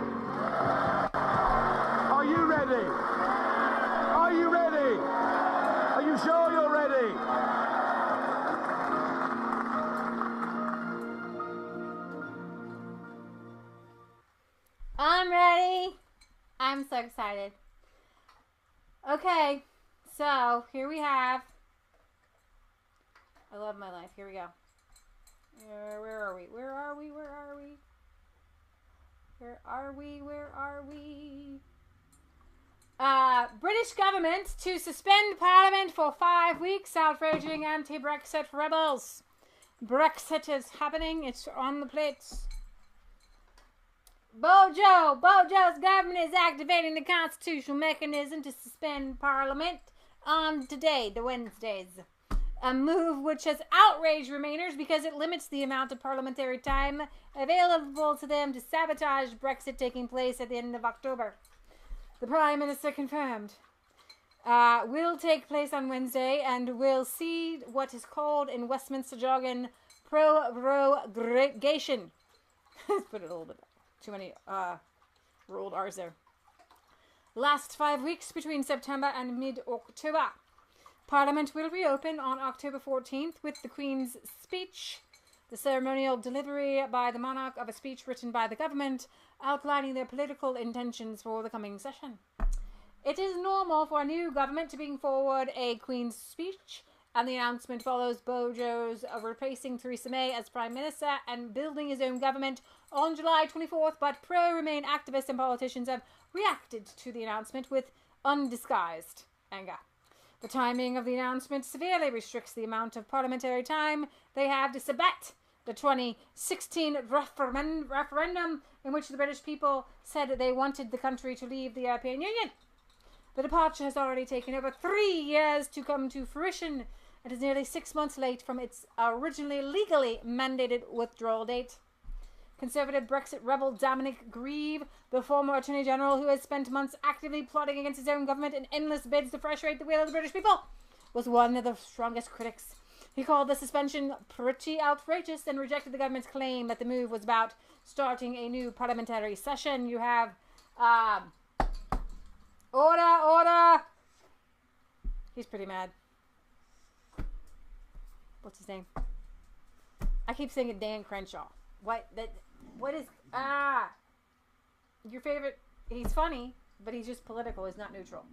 Are you ready? Are you ready? Are you sure you're ready?
I'm ready. I'm so excited. Okay, so here we have. I love my life. Here we go. Where are we? Where are we? Where are we? Where are we? Where are we? British government to suspend Parliament for 5 weeks, outraging anti-Brexit rebels. Brexit is happening. It's on the plates. Bojo's government is activating the constitutional mechanism to suspend Parliament on today, the Wednesdays. A move which has outraged Remainers because it limits the amount of parliamentary time available to them to sabotage Brexit taking place at the end of October. The Prime Minister confirmed will take place on Wednesday and will see what is called in Westminster jargon prorogation. Let's put it a little bit. Too many rolled R's there. Last 5 weeks between September and mid-October. Parliament will reopen on October 14th with the Queen's speech, the ceremonial delivery by the monarch of a speech written by the government outlining their political intentions for the coming session. It is normal for a new government to bring forward a Queen's speech, and the announcement follows Bojo's replacing Theresa May as Prime Minister and building his own government on July 24th, but pro-Remain activists and politicians have reacted to the announcement with undisguised anger. The timing of the announcement severely restricts the amount of parliamentary time they have to sabbat the 2016 referendum in which the British people said they wanted the country to leave the European Union. The departure has already taken over 3 years to come to fruition. It is nearly 6 months late from its originally legally mandated withdrawal date. Conservative Brexit rebel Dominic Grieve, the former Attorney General who has spent months actively plotting against his own government in endless bids to frustrate the will of the British people, was one of the strongest critics. He called the suspension pretty outrageous and rejected the government's claim that the move was about starting a new parliamentary session. You have, order! He's pretty mad. What's his name? I keep saying it, Dan Crenshaw. What is, your favorite? He's funny, but he's just political. He's not neutral.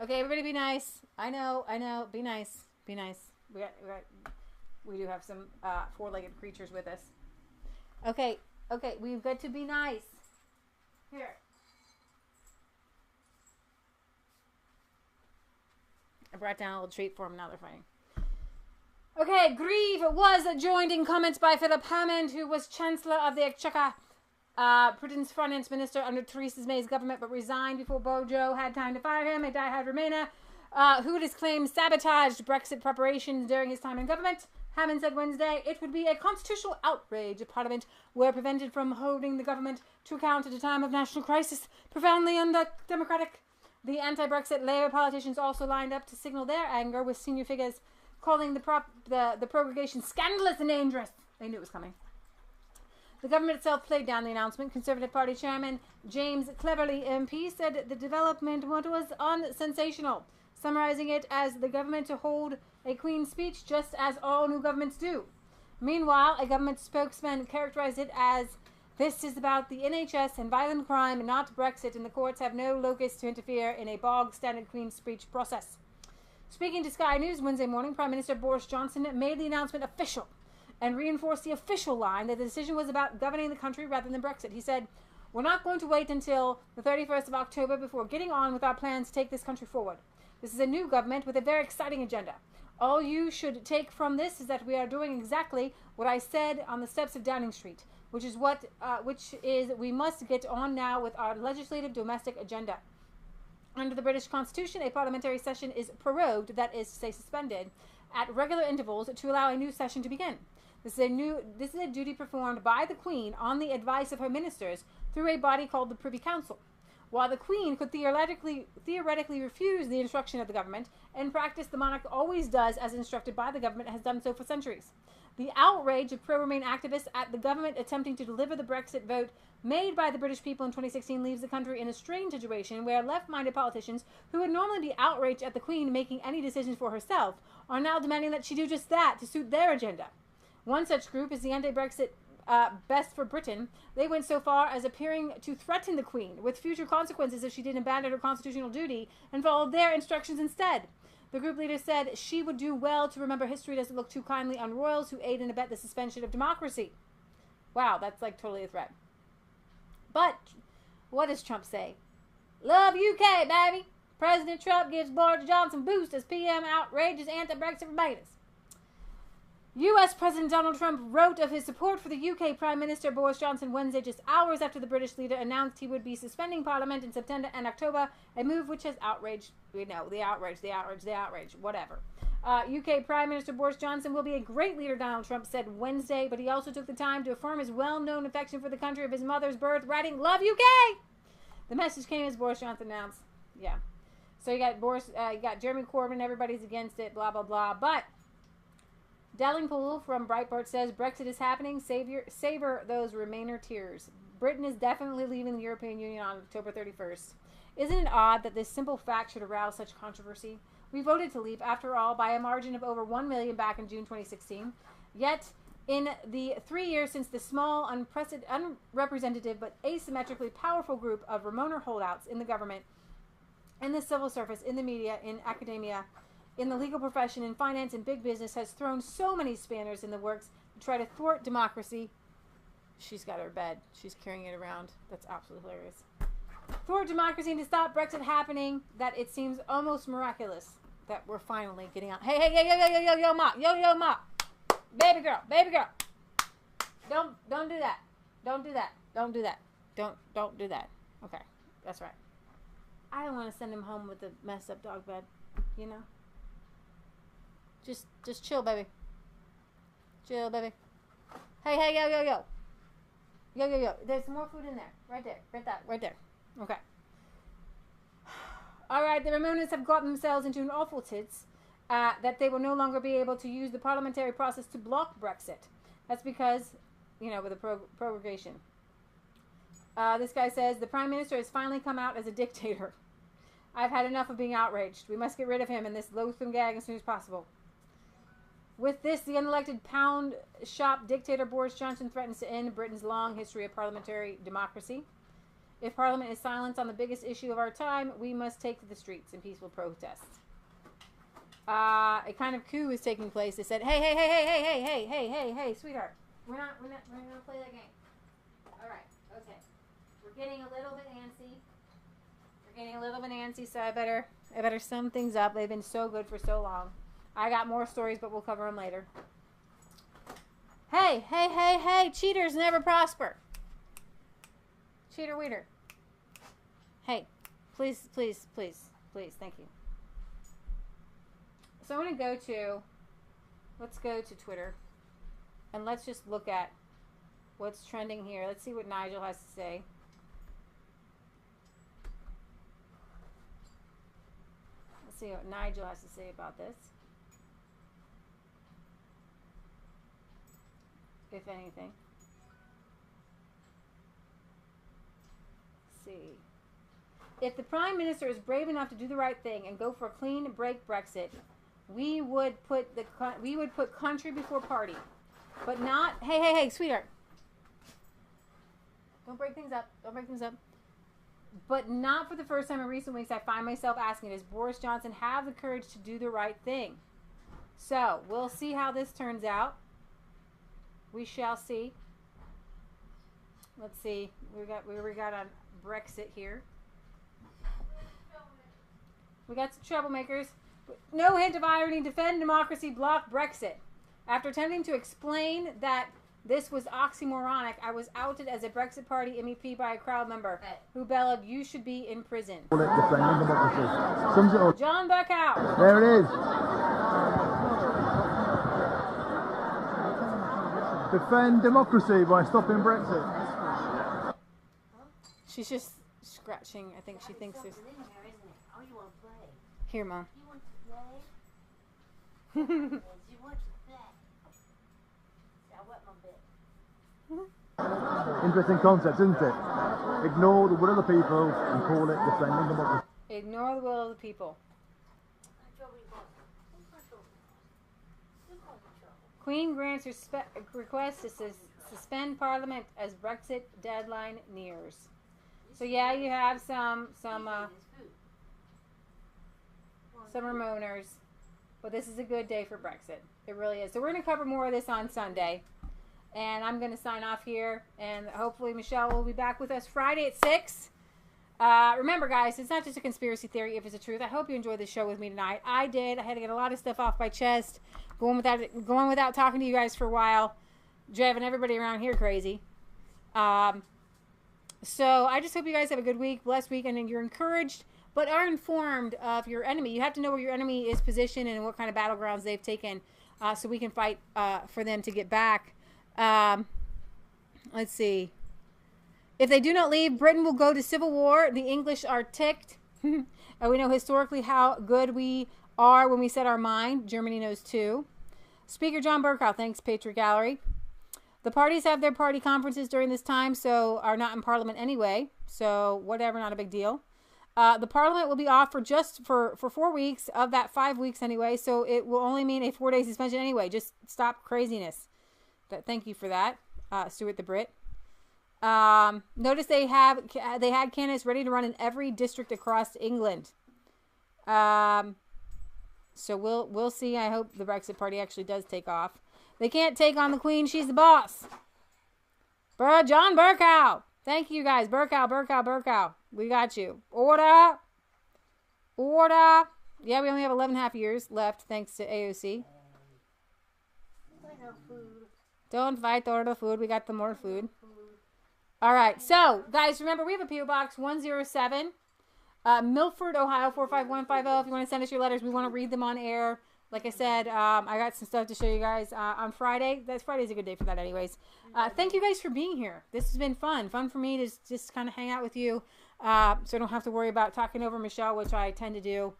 Okay, everybody be nice. I know. Be nice. We do have some four-legged creatures with us. Okay, we've got to be nice. Here. I brought down a little treat for him. Now they're fighting. Okay, Grieve was joined in comments by Philip Hammond, who was Chancellor of the Exchequer, Britain's finance minister under Theresa May's government, but resigned before Bojo had time to fire him. A diehard Remainer, who it is claimed sabotaged Brexit preparations during his time in government. Hammond said Wednesday, it would be a constitutional outrage if Parliament were prevented from holding the government to account at a time of national crisis, profoundly undemocratic. The anti-Brexit Labour politicians also lined up to signal their anger with senior figures calling the prorogation scandalous and dangerous. They knew it was coming. The government itself played down the announcement. Conservative Party Chairman James Cleverly MP said the development was unsensational, summarising it as the government to hold a Queen's speech just as all new governments do. Meanwhile, a government spokesman characterised it as, this is about the NHS and violent crime, not Brexit, and the courts have no locus to interfere in a bog-standard Queen's speech process. Speaking to Sky News Wednesday morning, Prime Minister Boris Johnson made the announcement official and reinforced the official line that the decision was about governing the country rather than Brexit. He said, we're not going to wait until the 31st of October before getting on with our plans to take this country forward. This is a new government with a very exciting agenda. All you should take from this is that we are doing exactly what I said on the steps of Downing Street, which is we must get on now with our legislative domestic agenda. Under the British Constitution, a parliamentary session is prorogued, that is to say suspended, at regular intervals to allow a new session to begin. This is a duty performed by the Queen on the advice of her ministers through a body called the Privy Council. While the Queen could theoretically refuse the instruction of the government, in practice the monarch always does as instructed by the government, has done so for centuries. The outrage of pro-Remain activists at the government attempting to deliver the Brexit vote made by the British people in 2016 leaves the country in a strange situation where left-minded politicians who would normally be outraged at the Queen making any decisions for herself are now demanding that she do just that to suit their agenda. One such group is the anti-Brexit Best for Britain. They went so far as appearing to threaten the Queen with future consequences if she didn't abandon her constitutional duty and followed their instructions instead. The group leader said she would do well to remember history doesn't look too kindly on royals who aid and abet the suspension of democracy. Wow, that's like totally a threat. But what does Trump say? Love UK, baby. President Trump gives Boris Johnson boost as PM outrages anti-Brexit Remainers. U.S. President Donald Trump wrote of his support for the UK Prime Minister Boris Johnson Wednesday, just hours after the British leader announced he would be suspending Parliament in September and October, a move which has outraged, the outrage, whatever. UK Prime Minister Boris Johnson will be a great leader, Donald Trump said Wednesday, but he also took the time to affirm his well-known affection for the country of his mother's birth, writing, "Love UK!" The message came as Boris Johnson announced, So you got Jeremy Corbyn, everybody's against it, blah, blah, blah, but Dallingpool from Breitbart says, Brexit is happening, savor those Remainer tears. Britain is definitely leaving the European Union on October 31st. Isn't it odd that this simple fact should arouse such controversy? We voted to leave, after all, by a margin of over 1 million back in June 2016. Yet, in the 3 years since the small, unrepresentative, but asymmetrically powerful group of Remainer holdouts in the government, in the civil service, in the media, in academia, in the legal profession, in finance, and big business has thrown so many spanners in the works to try to thwart democracy. She's got her bed. She's carrying it around. That's absolutely hilarious. Thwart democracy and to stop Brexit happening, that it seems almost miraculous that we're finally getting out. Hey, Ma. Yo, Ma. Baby girl. Don't do that. Don't do that. Don't do that. Don't do that. Okay, that's right. I don't want to send him home with a messed up dog bed, you know? Just chill, baby. Chill, baby. Hey, yo. Yo. There's more food in there. Right there. Right there. Okay. Alright, the Ramonas have gotten themselves into an awful tits that they will no longer be able to use the parliamentary process to block Brexit. That's because, you know, with the prorogation. This guy says, the Prime Minister has finally come out as a dictator. I've had enough of being outraged. We must get rid of him and this loathsome gag as soon as possible. With this, the unelected pound shop dictator Boris Johnson threatens to end Britain's long history of parliamentary democracy. If Parliament is silent on the biggest issue of our time, we must take to the streets in peaceful protests. A kind of coup is taking place. They said, hey, sweetheart. We're not going to play that game. All right, okay. We're getting a little bit antsy, so I better sum things up. They've been so good for so long. I got more stories, but we'll cover them later. Hey, cheaters never prosper. Cheater weeder. Hey, please, thank you. So I'm going to let's go to Twitter, and let's just look at what's trending here. Let's see what Nigel has to say. Let's see what Nigel has to say about this. If anything. Let's see. If the Prime Minister is brave enough to do the right thing and go for a clean break Brexit, we would put country before party. But not, hey, sweetheart. Don't break things up. But not for the first time in recent weeks, I find myself asking, does Boris Johnson have the courage to do the right thing? So, we'll see how this turns out. We shall see. Let's see. We got on Brexit here. We got some troublemakers. No hint of irony. Defend democracy, block Brexit. After attempting to explain that this was oxymoronic, I was outed as a Brexit Party MEP by a crowd member who bellowed, "You should be in prison."
Defending democracy. Sums it up.
John Buckout.
There it is. Defend democracy by stopping Brexit.
She's just scratching. I think she thinks there's...
Oh, you want to play?
Here, Mom.
You want to play? You want to play? I wet my bit.
Interesting concept, isn't it? Ignore the will of the people and call it defending democracy.
Ignore the will of the people. Queen grants request to suspend Parliament as Brexit deadline nears. So yeah, you have some Ramoners, but this is a good day for Brexit. It really is. So we're going to cover more of this on Sunday, and I'm going to sign off here, and hopefully Michelle will be back with us Friday at 6. Remember, guys, it's not just a conspiracy theory if it's a truth. I hope you enjoyed the show with me tonight. I did. I had to get a lot of stuff off my chest, going without talking to you guys for a while, driving everybody around here crazy. So I just hope you guys have a good week, blessed week, and you're encouraged, but are informed of your enemy. You have to know where your enemy is positioned and what kind of battlegrounds they've taken, so we can fight for them to get back. Let's see. If they do not leave, Britain will go to civil war. The English are ticked. And we know historically how good we are when we set our mind. Germany knows too. Speaker John Burkow, thanks, Patriot Gallery. The parties have their party conferences during this time, so are not in Parliament anyway. So whatever, not a big deal. The Parliament will be off for 4 weeks, of that 5 weeks anyway. So it will only mean a 4-day suspension anyway. Just stop craziness. Thank you for that, Stuart the Brit. Notice they had candidates ready to run in every district across England. So we'll see. I hope the Brexit Party actually does take off. They can't take on the Queen. She's the boss. John Burkow. Thank you, guys. Burkow. We got you. Order. Yeah, we only have 11.5 years left, thanks to AOC. Don't fight, order the food. We got the more food. All right. So, guys, remember, we have a P.O. Box 107, Milford, Ohio, 45150. If you want to send us your letters, we want to read them on air. Like I said, I got some stuff to show you guys on Friday. Friday's a good day for that anyways. Thank you guys for being here. This has been fun. Fun for me to just kind of hang out with you. So I don't have to worry about talking over Michelle, which I tend to do.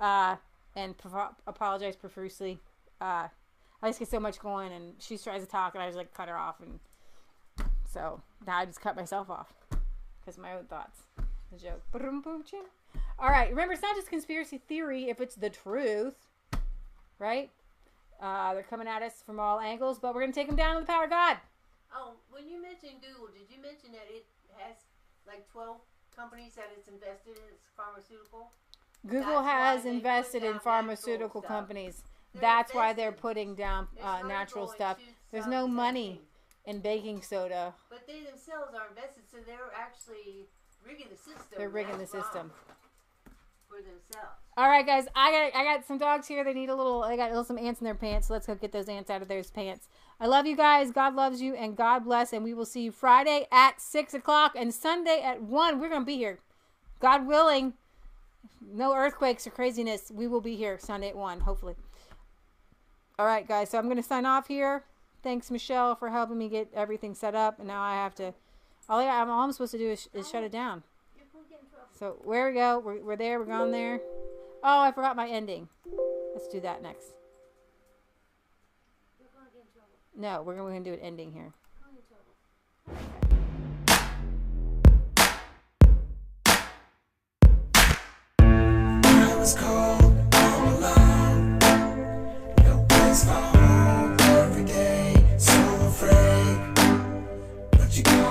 And apologize profusely. I just get so much going, and she tries to talk, and I just like cut her off. And so now I just cut myself off because of my own thoughts. The joke. All right. Remember, it's not just conspiracy theory if it's the truth. Right? They're coming at us from all angles, but we're going to take them down with the power of God.
Oh, when you mentioned Google, did you mention that it has like 12 companies that it's invested in its pharmaceutical?
Google has invested in pharmaceutical companies. That's why they're putting down natural stuff. There's no money in baking soda.
But they themselves are invested, so they're actually rigging the system.
They're rigging the system.
For themselves.
All right, guys. I got some dogs here. They need they got some ants in their pants. So let's go get those ants out of those pants. I love you guys. God loves you, and God bless. And we will see you Friday at 6 o'clock and Sunday at 1. We're going to be here. God willing, no earthquakes or craziness. We will be here Sunday at 1, hopefully. All right, guys. So I'm going to sign off here. Thanks, Michelle, for helping me get everything set up. And now I have to, all I'm supposed to do is shut it down. So where we go, we're there, we're gone there. Oh, I forgot my ending. Let's do that next. No, we're going to do an ending here.
I was called